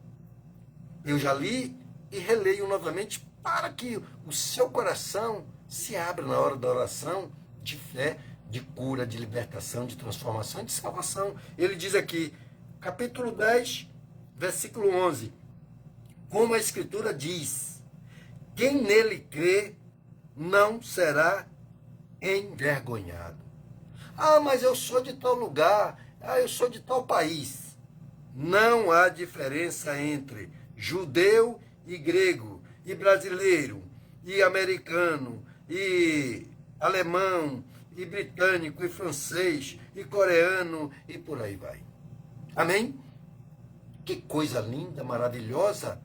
Eu já li e releio novamente para que o seu coração se abra na hora da oração de fé, de cura, de libertação, de transformação e de salvação. Ele diz aqui, capítulo 10, versículo 11. Como a Escritura diz: quem nele crê não será envergonhado. Ah, mas eu sou de tal lugar, eu sou de tal país. Não há diferença entre judeu e grego, e brasileiro, e americano, e alemão, e britânico, e francês, e coreano, e por aí vai. Amém? Que coisa linda, maravilhosa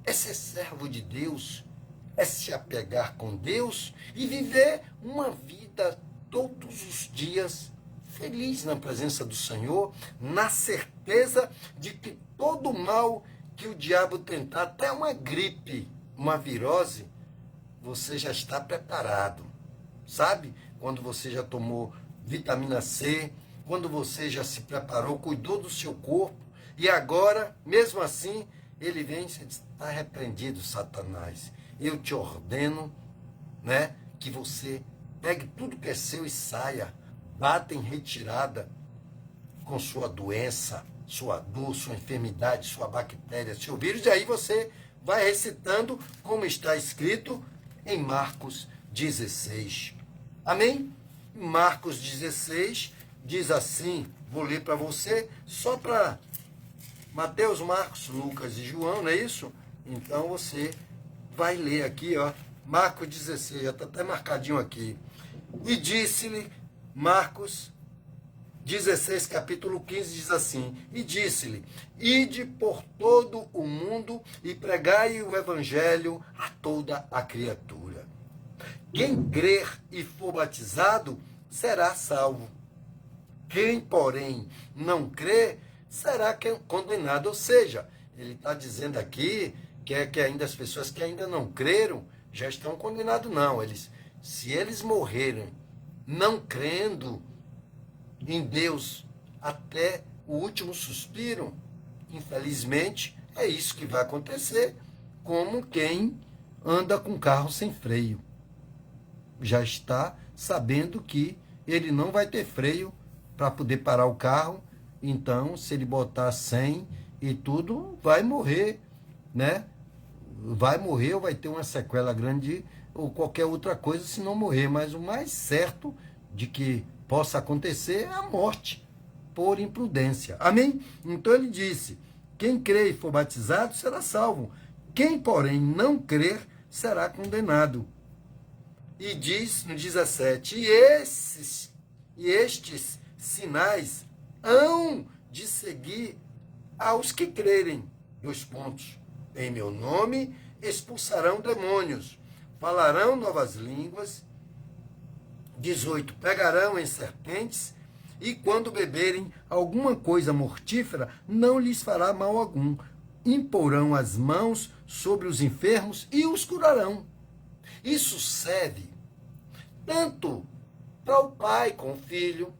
é ser servo de Deus, é se apegar com Deus e viver uma vida todos os dias feliz na presença do Senhor, na certeza de que todo mal que o diabo tentar, até uma gripe, uma virose, você já está preparado. Sabe? Quando você já tomou vitamina C, quando você já se preparou, cuidou do seu corpo, e agora, mesmo assim, ele vem e diz: está repreendido, Satanás. Eu te ordeno, né, que você pegue tudo que é seu e saia. Bata em retirada com sua doença, sua dor, sua enfermidade, sua bactéria, seu vírus. E aí você vai recitando como está escrito em Marcos 16. Amém? Marcos 16 diz assim, vou ler para você, só para Mateus, Marcos, Lucas e João, não é isso? Então você vai ler aqui, ó, Marcos 16, já está até marcadinho aqui. E disse-lhe, Marcos 16, capítulo 15, diz assim, e disse-lhe, ide por todo o mundo e pregai o evangelho a toda a criatura. Quem crer e for batizado será salvo. Quem, porém, não crê será condenado. Ou seja, ele está dizendo aqui que ainda as pessoas que ainda não creram já estão condenados. Não, se eles morrerem não crendo em Deus até o último suspiro, infelizmente, é isso que vai acontecer, como quem anda com carro sem freio. Já está sabendo que ele não vai ter freio para poder parar o carro, então, se ele botar 100 e tudo, vai morrer, né? Vai morrer ou vai ter uma sequela grande ou qualquer outra coisa se não morrer, mas o mais certo de que possa acontecer é a morte por imprudência. Amém? Então ele disse, quem crê e for batizado será salvo. Quem, porém, não crer será condenado. E diz no 17, e estes sinais hão de seguir aos que crerem. 2 pontos. Em meu nome expulsarão demônios, falarão novas línguas. 18. Pegarão em serpentes, e quando beberem alguma coisa mortífera, não lhes fará mal algum. Imporão as mãos sobre os enfermos e os curarão. Isso serve tanto para o pai com o filho,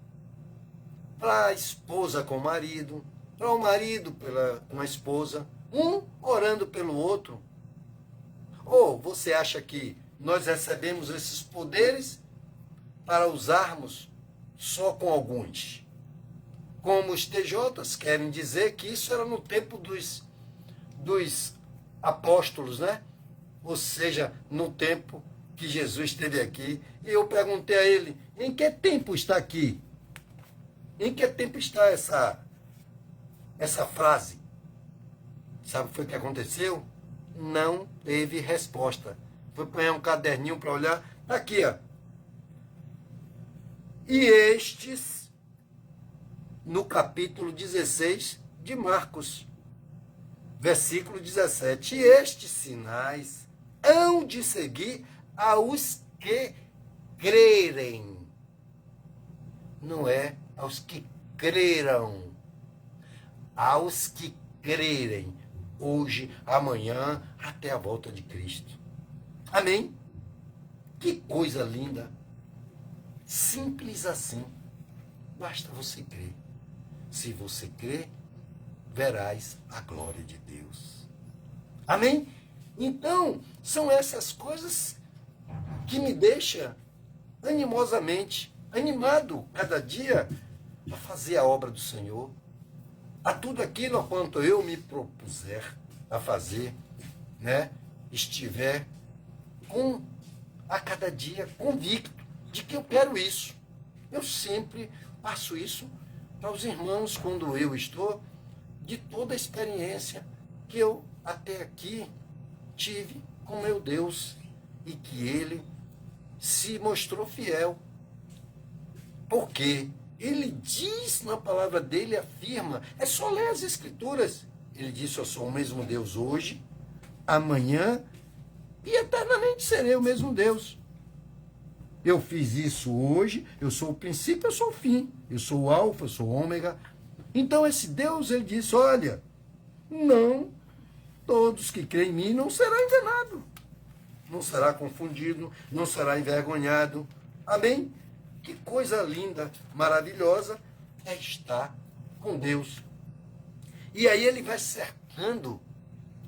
para a esposa com o marido, para o marido com a esposa, um orando pelo outro. Ou você acha que nós recebemos esses poderes para usarmos só com alguns? Como os TJs querem dizer que isso era no tempo dos apóstolos, né? Ou seja, no tempo que Jesus esteve aqui. E eu perguntei a ele, em que tempo está aqui? Em que tempo está essa frase? Sabe o que foi que aconteceu? Não teve resposta. Foi pegar um caderninho para olhar. Está aqui, ó. E estes, no capítulo 16 de Marcos, versículo 17. E estes sinais hão de seguir aos que crerem. Não é aos que creram. Aos que crerem. Hoje, amanhã, até a volta de Cristo. Amém? Que coisa linda. Simples assim. Basta você crer. Se você crer, verás a glória de Deus. Amém? Então, são essas coisas que me deixam animosamente animado cada dia a fazer a obra do Senhor, a tudo aquilo a quanto eu me propuser a fazer, né? Estiver a cada dia convicto de que eu quero isso. Eu sempre passo isso para os irmãos quando eu estou, de toda a experiência que eu até aqui tive com meu Deus e que Ele se mostrou fiel. Porque Ele diz na palavra dele, afirma, é só ler as Escrituras. Ele disse, eu sou o mesmo Deus hoje, amanhã e eternamente serei o mesmo Deus. Eu fiz isso hoje, eu sou o princípio, eu sou o fim. Eu sou o alfa, eu sou o ômega. Então esse Deus, ele disse, olha, não todos que creem em mim não será enganado, não será confundido, não será envergonhado. Amém? Que coisa linda, maravilhosa é estar com Deus. E aí ele vai cercando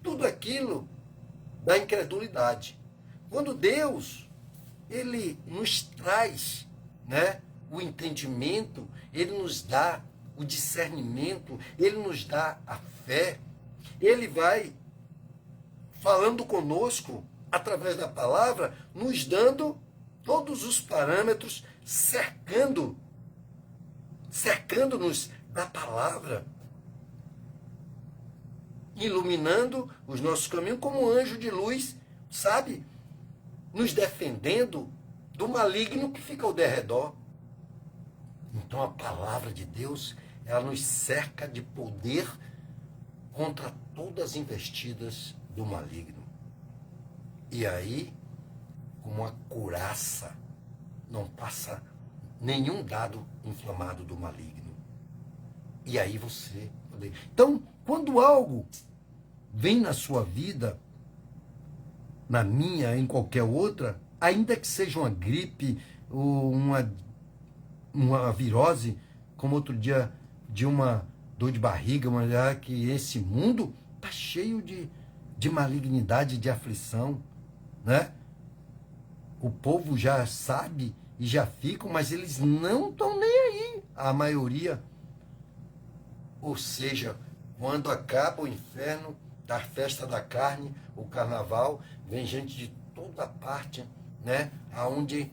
tudo aquilo da incredulidade. Quando Deus, ele nos traz, né, o entendimento, ele nos dá o discernimento, ele nos dá a fé, ele vai falando conosco através da palavra, nos dando todos os parâmetros cercando-nos da palavra, iluminando os nossos caminhos como um anjo de luz, sabe? Nos defendendo do maligno que fica ao derredor. Então a palavra de Deus, ela nos cerca de poder contra todas as investidas do maligno. E aí, como uma couraça, não passa nenhum dado inflamado do maligno. E aí você... Então, quando algo vem na sua vida, na minha, em qualquer outra, ainda que seja uma gripe ou uma virose, como outro dia de uma dor de barriga, mas que esse mundo está cheio de malignidade, de aflição, né? O povo já sabe e já ficam, mas eles não estão nem aí, a maioria. Ou seja, quando acaba o inferno da festa da carne, o carnaval, vem gente de toda parte, né? Aonde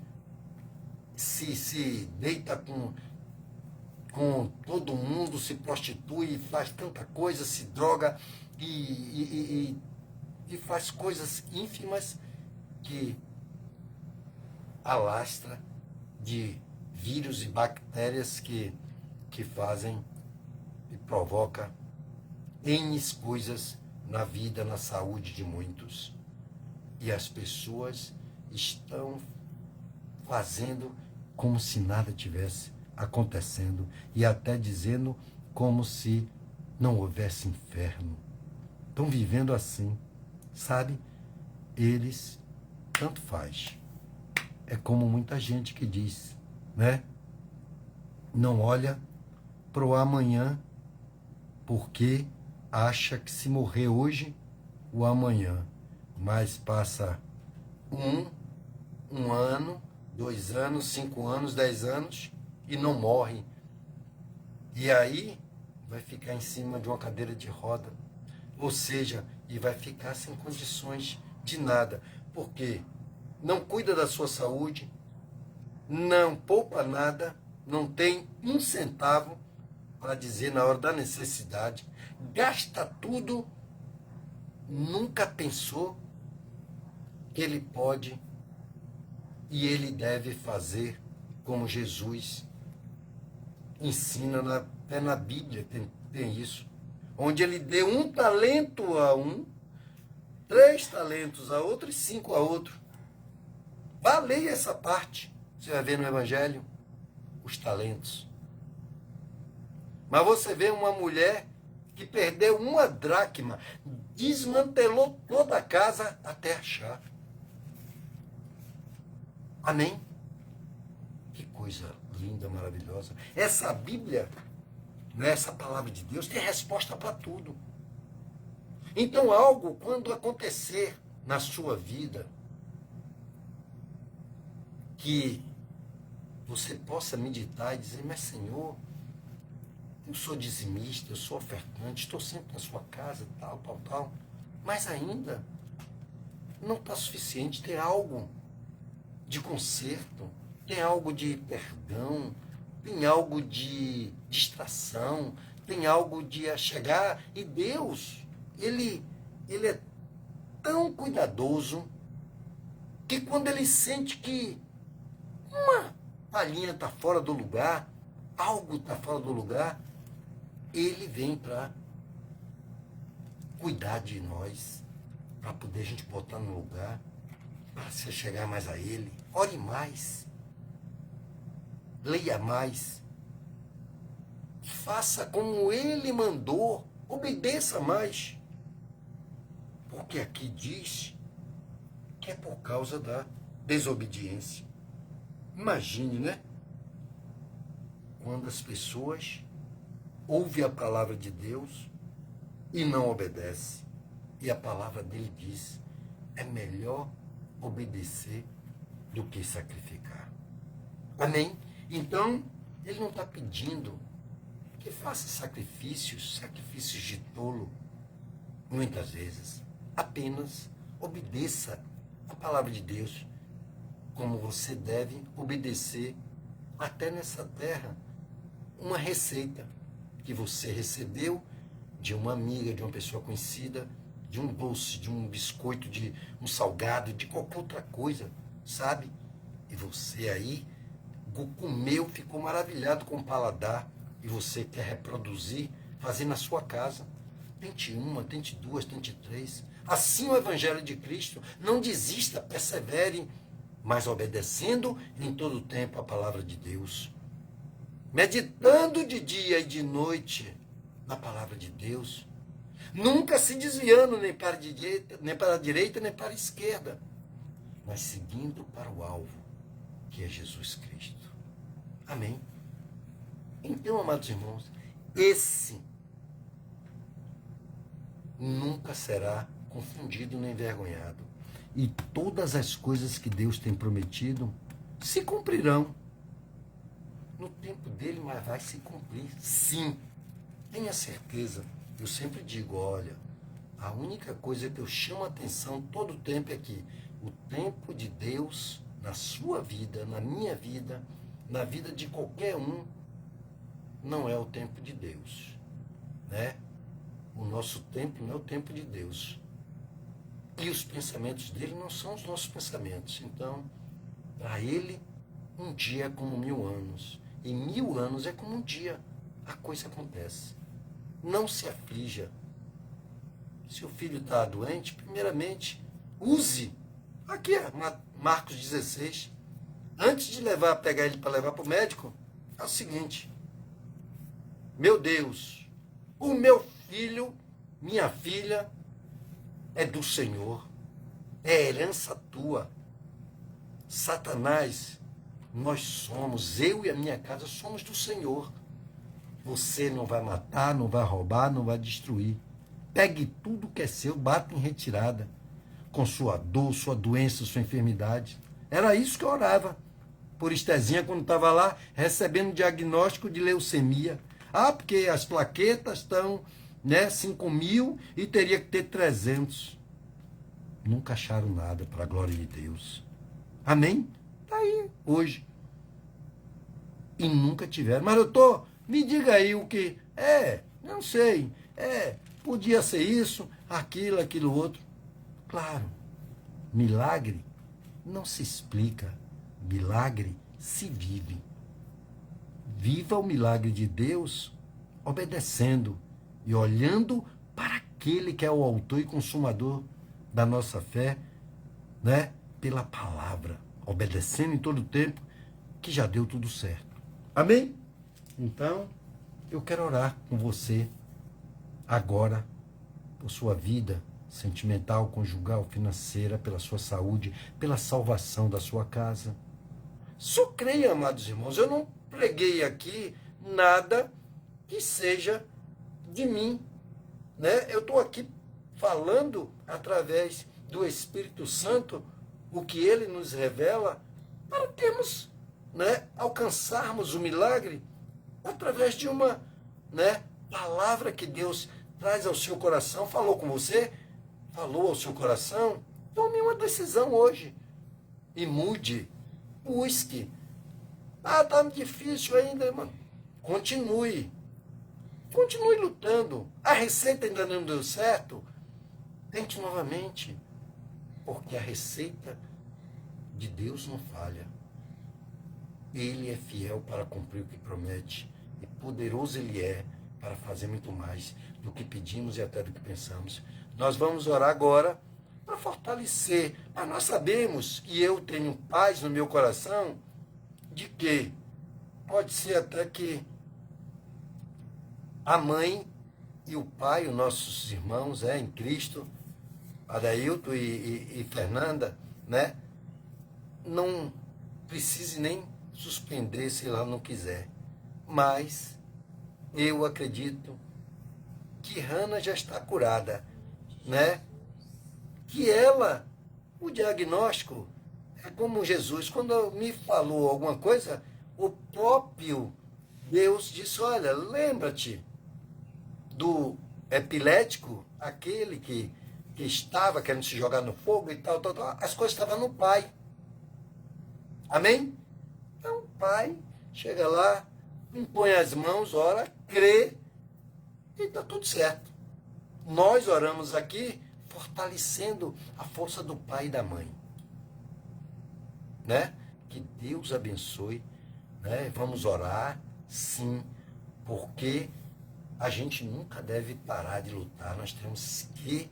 se deita com todo mundo, se prostitui, faz tanta coisa, se droga e faz coisas ínfimas que alastra de vírus e bactérias que fazem e provoca N coisas na vida, na saúde de muitos. E as pessoas estão fazendo como se nada tivesse acontecendo e até dizendo como se não houvesse inferno. Estão vivendo assim, sabe? Eles, tanto faz. É como muita gente que diz, né? Não olha para o amanhã porque acha que se morrer hoje, o amanhã. Mas passa um ano, 2 anos, 5 anos, 10 anos e não morre. E aí vai ficar em cima de uma cadeira de roda. Ou seja, e vai ficar sem condições de nada. Porque não cuida da sua saúde, não poupa nada, não tem um centavo para dizer na hora da necessidade, gasta tudo, nunca pensou que ele pode e ele deve fazer como Jesus ensina até na Bíblia, tem isso, onde ele deu 1 talento a um, 3 talentos a outro e 5 a outro. Vá ler essa parte, você vai ver no Evangelho os talentos. Mas você vê uma mulher que perdeu 1 dracma, desmantelou toda a casa até achar. Amém? Que coisa linda, maravilhosa. Essa Bíblia, né, essa palavra de Deus, tem resposta para tudo. Então, algo, quando acontecer na sua vida, que você possa meditar e dizer, mas Senhor, eu sou dizimista, eu sou ofertante, estou sempre na sua casa, tal, mas ainda não está suficiente ter algo de conserto, tem algo de perdão, tem algo de distração, tem algo de chegar. E Deus, ele é tão cuidadoso que quando ele sente que uma palhinha está fora do lugar, algo está fora do lugar, ele vem para cuidar de nós, para poder a gente botar no lugar, para se chegar mais a ele. Ore mais, leia mais, faça como ele mandou, obedeça mais, porque aqui diz que é por causa da desobediência. Imagine, né? Quando as pessoas ouvem a palavra de Deus e não obedecem. E a palavra dele diz, é melhor obedecer do que sacrificar. Amém? Então, ele não está pedindo que faça sacrifícios de tolo, muitas vezes. Apenas obedeça a palavra de Deus, como você deve obedecer até nessa terra, uma receita que você recebeu de uma amiga, de uma pessoa conhecida, de um doce, de um biscoito, de um salgado, de qualquer outra coisa, sabe? E você aí comeu, ficou maravilhado com o paladar, e você quer reproduzir, fazer na sua casa. Tente uma, tente duas, tente três. Assim o Evangelho de Cristo. Não desista, persevere, mas obedecendo em todo o tempo a palavra de Deus. Meditando de dia e de noite na palavra de Deus. Nunca se desviando nem para a direita, nem para a esquerda, mas seguindo para o alvo, que é Jesus Cristo. Amém? Então, amados irmãos, esse nunca será confundido nem envergonhado. E todas as coisas que Deus tem prometido se cumprirão. No tempo dele, mas vai se cumprir, sim. Tenha certeza. Eu sempre digo, olha, a única coisa que eu chamo a atenção todo o tempo é que o tempo de Deus na sua vida, na minha vida, na vida de qualquer um, não é o tempo de Deus, né? O nosso tempo não é o tempo de Deus. E os pensamentos dele não são os nossos pensamentos. Então, para ele, um dia é como 1000 anos. E 1000 anos é como um dia. A coisa acontece. Não se aflija. Se o filho está doente, primeiramente, use. Aqui é Marcos 16. Antes de pegar ele para levar para o médico, é o seguinte: meu Deus, o meu filho, minha filha, é do Senhor, é herança tua. Satanás, nós somos, eu e a minha casa somos do Senhor. Você não vai matar, não vai roubar, não vai destruir. Pegue tudo que é seu, bata em retirada, com sua dor, sua doença, sua enfermidade. Era isso que eu orava por Estezinha quando estava lá recebendo diagnóstico de leucemia. Ah, porque as plaquetas estão, 5.000 e teria que ter 300. Nunca acharam nada, para a glória de Deus. Amém? Está aí, hoje. E nunca tiveram. Mas, doutor, me diga aí o que. Não sei. Podia ser isso, aquilo outro. Claro, milagre não se explica. Milagre se vive. Viva o milagre de Deus obedecendo e olhando para aquele que é o autor e consumador da nossa fé, pela palavra, obedecendo em todo o tempo, que já deu tudo certo. Amém? Então, eu quero orar com você agora por sua vida sentimental, conjugal, financeira, pela sua saúde, pela salvação da sua casa. Só creia, amados irmãos, eu não preguei aqui nada que seja de mim, Eu estou aqui falando através do Espírito Santo o que ele nos revela para termos, alcançarmos o milagre através de uma, palavra que Deus traz ao seu coração. Falou com você? Falou ao seu coração? Tome uma decisão hoje e mude. Busque. Está difícil ainda, irmão. Continue lutando. A receita ainda não deu certo? Tente novamente. Porque a receita de Deus não falha. Ele é fiel para cumprir o que promete. E poderoso ele é para fazer muito mais do que pedimos e até do que pensamos. Nós vamos orar agora para fortalecer. Mas nós sabemos, e eu tenho paz no meu coração, de que pode ser até que a mãe e o pai, os nossos irmãos em Cristo, Adailton e Fernanda, não precise nem suspender se ela não quiser. Mas eu acredito que Hannah já está curada, Que ela, o diagnóstico, é como Jesus, quando me falou alguma coisa, o próprio Deus disse, olha, lembra-te do epilético, aquele que estava querendo se jogar no fogo e tal, as coisas estavam no Pai. Amém? Então, Pai, chega lá, impõe as mãos, ora, crê e está tudo certo. Nós oramos aqui fortalecendo a força do pai e da mãe. Né? Que Deus abençoe. Né? Vamos orar, sim, porque a gente nunca deve parar de lutar. Nós temos que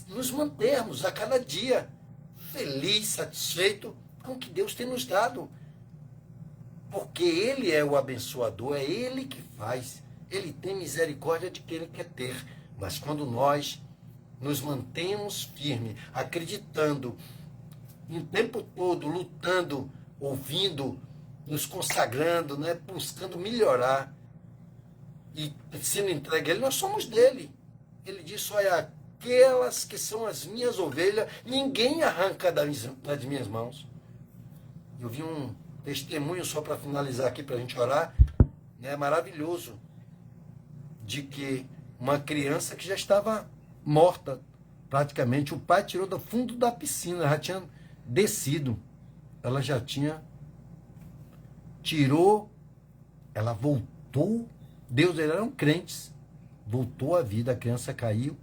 nos mantermos a cada dia feliz, satisfeito com o que Deus tem nos dado. Porque Ele é o abençoador, é Ele que faz. Ele tem misericórdia de quem Ele quer ter. Mas quando nós nos mantemos firmes, acreditando, o tempo todo lutando, ouvindo, nos consagrando, né, buscando melhorar e sendo entregue a Ele, nós somos dele. Ele disse, olha, aquelas que são as minhas ovelhas, ninguém arranca das minhas mãos. Eu vi um testemunho, só para finalizar aqui, para a gente orar, né, maravilhoso, de que uma criança que já estava morta, praticamente, o pai tirou do fundo da piscina, já tinha descido, ela já tinha, tirou, ela voltou, Deus, eles eram crentes, voltou à vida, a criança caiu,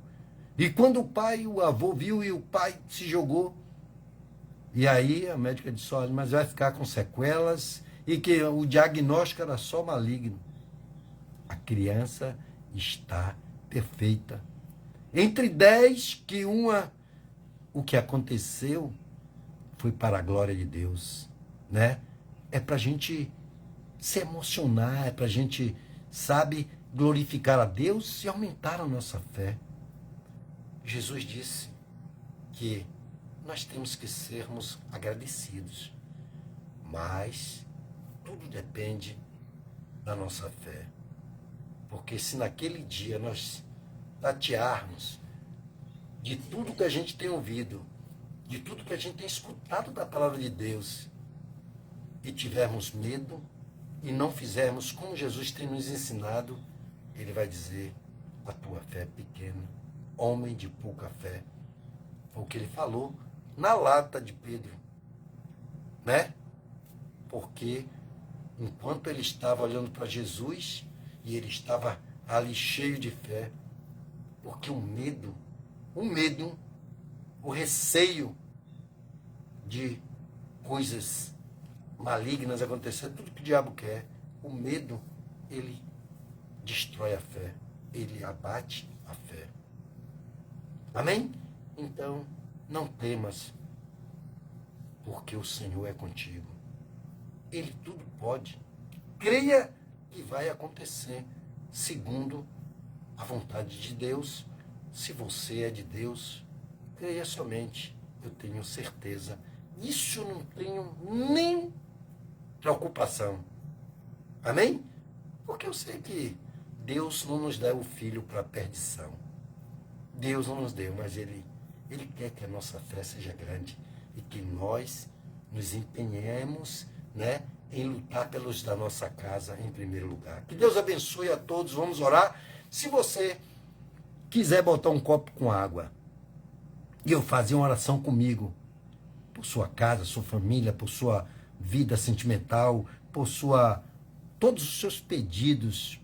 e quando o pai, o avô viu e o pai se jogou, e aí a médica disse, olha, mas vai ficar com sequelas, e que o diagnóstico era só maligno. A criança está perfeita. Entre 10, que uma, o que aconteceu foi para a glória de Deus, né? É para a gente se emocionar, é para a gente, sabe, glorificar a Deus e aumentar a nossa fé. Jesus disse que nós temos que sermos agradecidos, mas tudo depende da nossa fé. Porque se naquele dia nós tatearmos de tudo que a gente tem ouvido, de tudo que a gente tem escutado da palavra de Deus, e tivermos medo e não fizermos como Jesus tem nos ensinado, Ele vai dizer, a tua fé é pequena, homem de pouca fé. Foi o que Ele falou na lata de Pedro, né? Porque enquanto ele estava olhando para Jesus, e ele estava ali cheio de fé, porque o medo, o receio de coisas malignas acontecer, tudo que o diabo quer, o medo, ele destrói a fé, ele abate a fé. Amém? Então, não temas, porque o Senhor é contigo. Ele tudo pode. Creia que vai acontecer segundo a vontade de Deus. Se você é de Deus, creia somente. Eu tenho certeza. Isso eu não tenho nem preocupação. Amém? Porque eu sei que Deus não nos dá o filho para perdição. Deus não nos deu, mas Ele quer que a nossa fé seja grande e que nós nos empenhemos, né, em lutar pelos da nossa casa em primeiro lugar. Que Deus abençoe a todos. Vamos orar. Se você quiser botar um copo com água e eu fazer uma oração comigo, por sua casa, sua família, por sua vida sentimental, por todos os seus pedidos.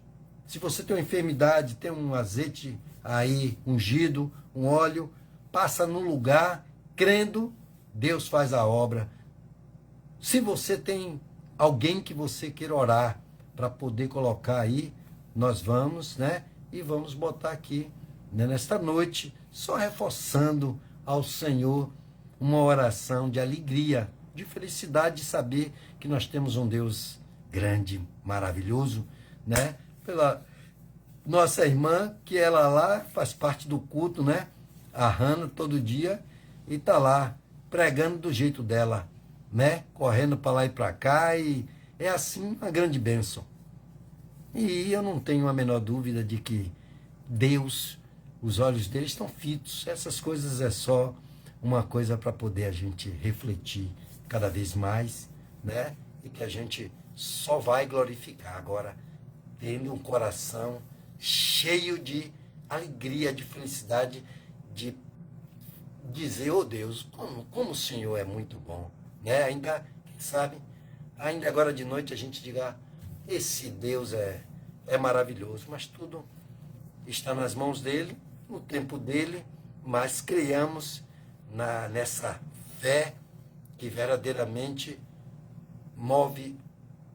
Se você tem uma enfermidade, tem um azeite aí ungido, um óleo, passa no lugar, crendo, Deus faz a obra. Se você tem alguém que você queira orar para poder colocar aí, nós vamos, né? E vamos botar aqui, né, nesta noite, só reforçando ao Senhor uma oração de alegria, de felicidade, de saber que nós temos um Deus grande, maravilhoso, né? Pela nossa irmã, que ela lá faz parte do culto, né? A Hannah, todo dia, e tá lá, pregando do jeito dela, né? Correndo para lá e para cá, e é assim uma grande bênção. E eu não tenho a menor dúvida de que Deus, os olhos dele estão fitos. Essas coisas é só uma coisa para poder a gente refletir cada vez mais, né? E que a gente só vai glorificar agora, tendo um coração cheio de alegria, de felicidade, de dizer, oh Deus, como o Senhor é muito bom, né? Ainda, quem sabe, ainda agora de noite a gente diga, esse Deus é maravilhoso, mas tudo está nas mãos dele, no tempo dele, mas criamos nessa fé que verdadeiramente move,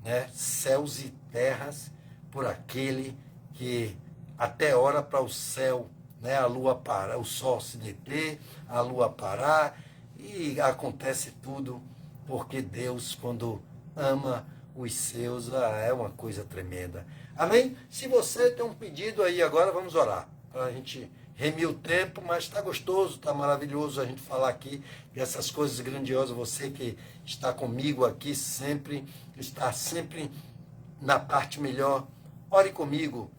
né, céus e terras por aquele que até ora para o céu, né, a lua parar, o sol se deter, a lua parar, e acontece tudo porque Deus, quando ama os seus, é uma coisa tremenda. Amém? Se você tem um pedido aí agora, vamos orar, para a gente remir o tempo, mas está gostoso, está maravilhoso a gente falar aqui dessas coisas grandiosas. Você que está comigo aqui sempre, está sempre na parte melhor, ore comigo.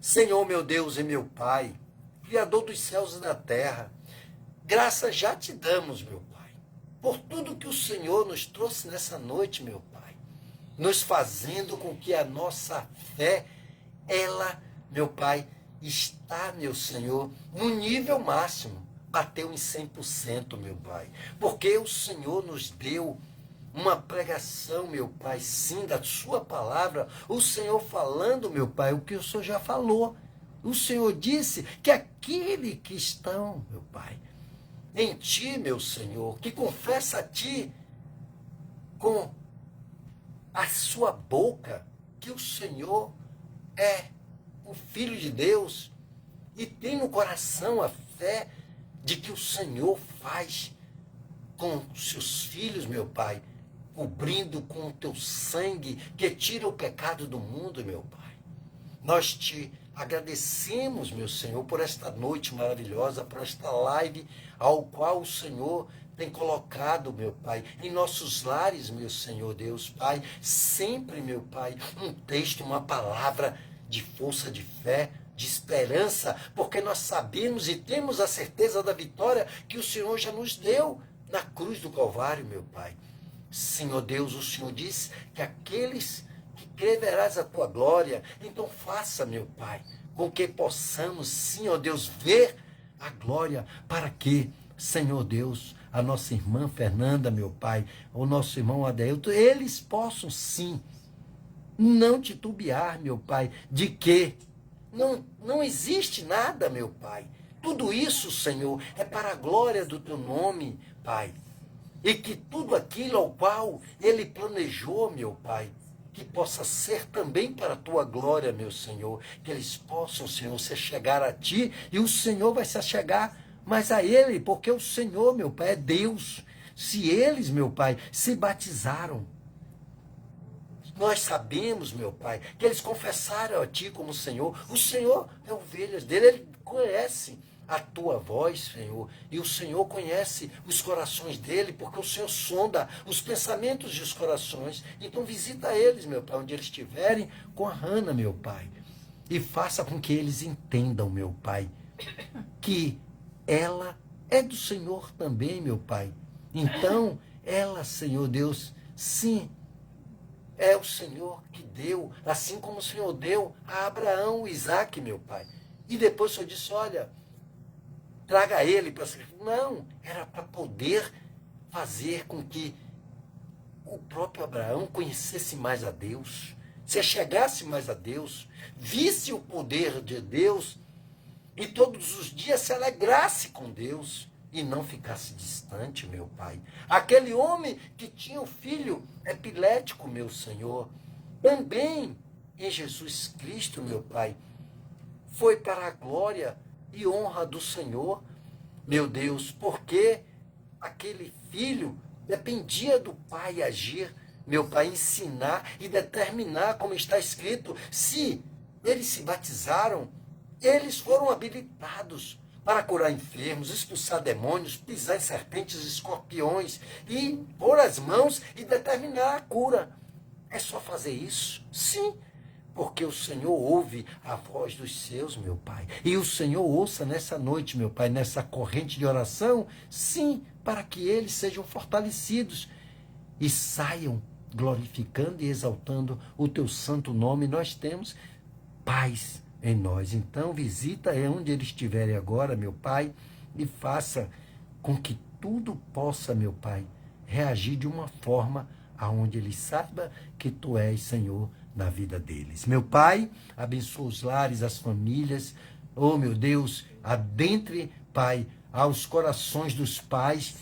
Senhor, meu Deus e meu Pai, Criador dos céus e da terra, graças já te damos, meu Pai, por tudo que o Senhor nos trouxe nessa noite, meu Pai, nos fazendo com que a nossa fé, ela, meu Pai, está, meu Senhor, no nível máximo, bateu em 100%, meu Pai, porque o Senhor nos deu uma pregação, meu Pai, sim, da sua palavra, o Senhor falando, meu Pai, o que o Senhor já falou. O Senhor disse que aquele que estão, meu Pai, em ti, meu Senhor, que confessa a ti com a sua boca que o Senhor é o Filho de Deus e tem no coração a fé de que o Senhor faz com seus filhos, meu Pai, cobrindo com o teu sangue que tira o pecado do mundo, meu Pai. Nós te agradecemos, meu Senhor, por esta noite maravilhosa, por esta live ao qual o Senhor tem colocado, meu Pai, em nossos lares, meu Senhor Deus, Pai, sempre, meu Pai, um texto, uma palavra de força, de fé, de esperança, porque nós sabemos e temos a certeza da vitória que o Senhor já nos deu na cruz do Calvário, meu Pai. Senhor Deus, o Senhor disse que aqueles que creverás a tua glória, então faça, meu Pai, com que possamos, Senhor Deus, ver a glória, para que, Senhor Deus, a nossa irmã Fernanda, meu Pai, o nosso irmão Adeilton, eles possam, sim, não titubear, meu Pai, de que não existe nada, meu Pai. Tudo isso, Senhor, é para a glória do teu nome, Pai. E que tudo aquilo ao qual ele planejou, meu Pai, que possa ser também para a tua glória, meu Senhor. Que eles possam, Senhor, se chegar a ti e o Senhor vai se achegar mais a ele, porque o Senhor, meu Pai, é Deus. Se eles, meu Pai, se batizaram, nós sabemos, meu Pai, que eles confessaram a ti como Senhor. O Senhor é ovelhas dele, ele conhece a tua voz, Senhor, e o Senhor conhece os corações dele, porque o Senhor sonda os pensamentos e os corações. Então visita eles, meu Pai, onde eles estiverem com a Hannah, meu Pai, e faça com que eles entendam, meu Pai, que ela é do Senhor também, meu Pai. Então, ela, Senhor Deus, sim, é o Senhor que deu, assim como o Senhor deu a Abraão, Isaque, meu Pai. E depois o Senhor disse, olha, traga ele para ser. Não, era para poder fazer com que o próprio Abraão conhecesse mais a Deus, se chegasse mais a Deus, visse o poder de Deus e todos os dias se alegrasse com Deus e não ficasse distante, meu Pai. Aquele homem que tinha um filho epilético, meu Senhor, também em Jesus Cristo, meu Pai, foi para a glória e honra do Senhor, meu Deus, porque aquele filho dependia do Pai agir, meu Pai, ensinar e determinar, como está escrito, se eles se batizaram, eles foram habilitados para curar enfermos, expulsar demônios, pisar em serpentes e escorpiões e pôr as mãos e determinar a cura. É só fazer isso? Sim. Porque o Senhor ouve a voz dos seus, meu Pai. E o Senhor ouça nessa noite, meu Pai, nessa corrente de oração, sim, para que eles sejam fortalecidos e saiam glorificando e exaltando o teu santo nome. Nós temos paz em nós. Então, visita onde eles estiverem agora, meu Pai, e faça com que tudo possa, meu Pai, reagir de uma forma aonde eles saibam que tu és, Senhor, na vida deles. Meu Pai, abençoa os lares, as famílias. Oh, meu Deus, adentre, Pai, aos corações dos pais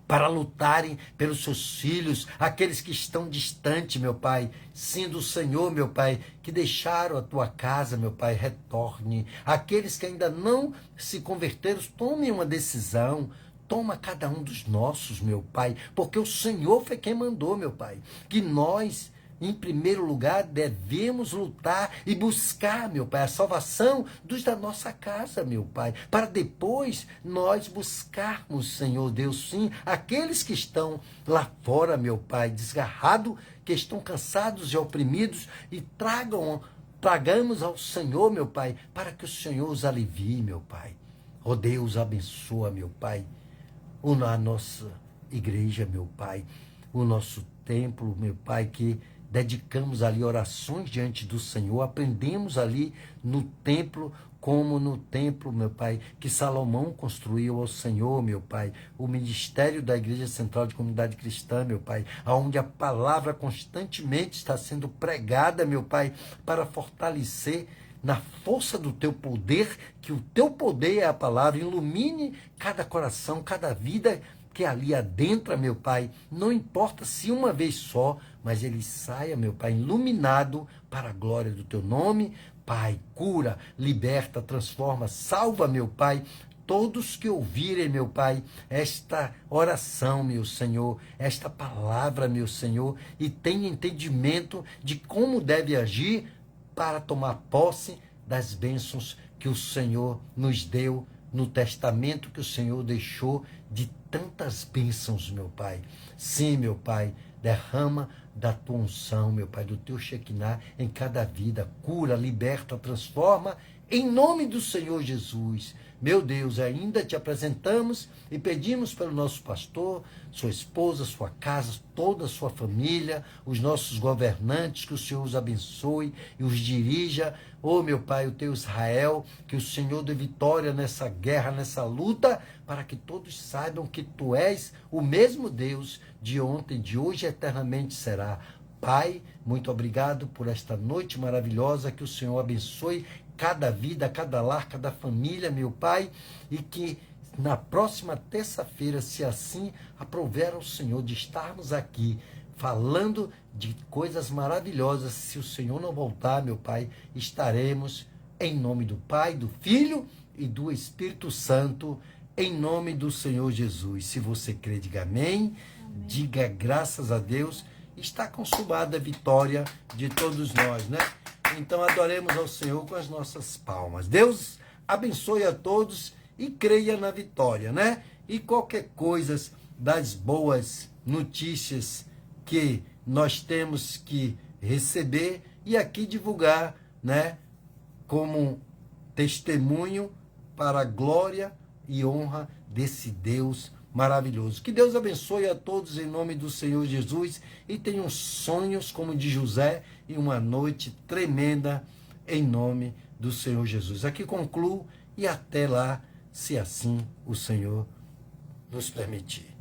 para lutarem pelos seus filhos, aqueles que estão distantes, meu Pai. Sim, do Senhor, meu Pai, que deixaram a tua casa, meu Pai, retorne. Aqueles que ainda não se converteram, tomem uma decisão. Toma cada um dos nossos, meu Pai, porque o Senhor foi quem mandou, meu Pai, que nós, em primeiro lugar, devemos lutar e buscar, meu Pai, a salvação dos da nossa casa, meu Pai, para depois nós buscarmos, Senhor Deus, sim, aqueles que estão lá fora, meu Pai, desgarrados, que estão cansados e oprimidos, e tragamos ao Senhor, meu Pai, para que o Senhor os alivie, meu Pai. Oh Deus, abençoa, meu Pai, a nossa igreja, meu Pai, o nosso templo, meu Pai, que dedicamos ali orações diante do Senhor, aprendemos ali no templo, como no templo, meu Pai, que Salomão construiu ao Senhor, meu Pai, o ministério da Igreja Central de Comunidade Cristã, meu Pai, onde a palavra constantemente está sendo pregada, meu Pai, para fortalecer na força do teu poder, que o teu poder é a palavra, ilumine cada coração, cada vida que ali adentra, meu Pai, não importa se uma vez só, mas ele saia, meu Pai, iluminado para a glória do teu nome. Pai, cura, liberta, transforma, salva, meu Pai, todos que ouvirem, meu Pai, esta oração, meu Senhor, esta palavra, meu Senhor, e tenha entendimento de como deve agir para tomar posse das bênçãos que o Senhor nos deu no testamento que o Senhor deixou, de tantas bênçãos, meu Pai. Sim, meu Pai, derrama da tua unção, meu Pai, do teu Shekinah em cada vida, cura, liberta, transforma, em nome do Senhor Jesus. Meu Deus, ainda te apresentamos e pedimos pelo nosso pastor, sua esposa, sua casa, toda a sua família, os nossos governantes, que o Senhor os abençoe e os dirija. Oh, meu Pai, o teu Israel, que o Senhor dê vitória nessa guerra, nessa luta, para que todos saibam que tu és o mesmo Deus de ontem, de hoje e eternamente será. Pai, muito obrigado por esta noite maravilhosa, que o Senhor abençoe cada vida, cada lar, cada família, meu Pai, e que na próxima terça-feira, se assim aprouver ao Senhor, de estarmos aqui falando de coisas maravilhosas, se o Senhor não voltar, meu Pai, estaremos em nome do Pai, do Filho e do Espírito Santo, em nome do Senhor Jesus. Se você crê, diga amém, diga graças a Deus, está consumada a vitória de todos nós, né? Então adoremos ao Senhor com as nossas palmas. Deus abençoe a todos e creia na vitória, né? E qualquer coisa das boas notícias que nós temos que receber e aqui divulgar, né? Como testemunho para a glória e honra desse Deus maravilhoso. Que Deus abençoe a todos em nome do Senhor Jesus e tenham sonhos como de José e uma noite tremenda em nome do Senhor Jesus. Aqui concluo e até lá, se assim o Senhor nos permitir.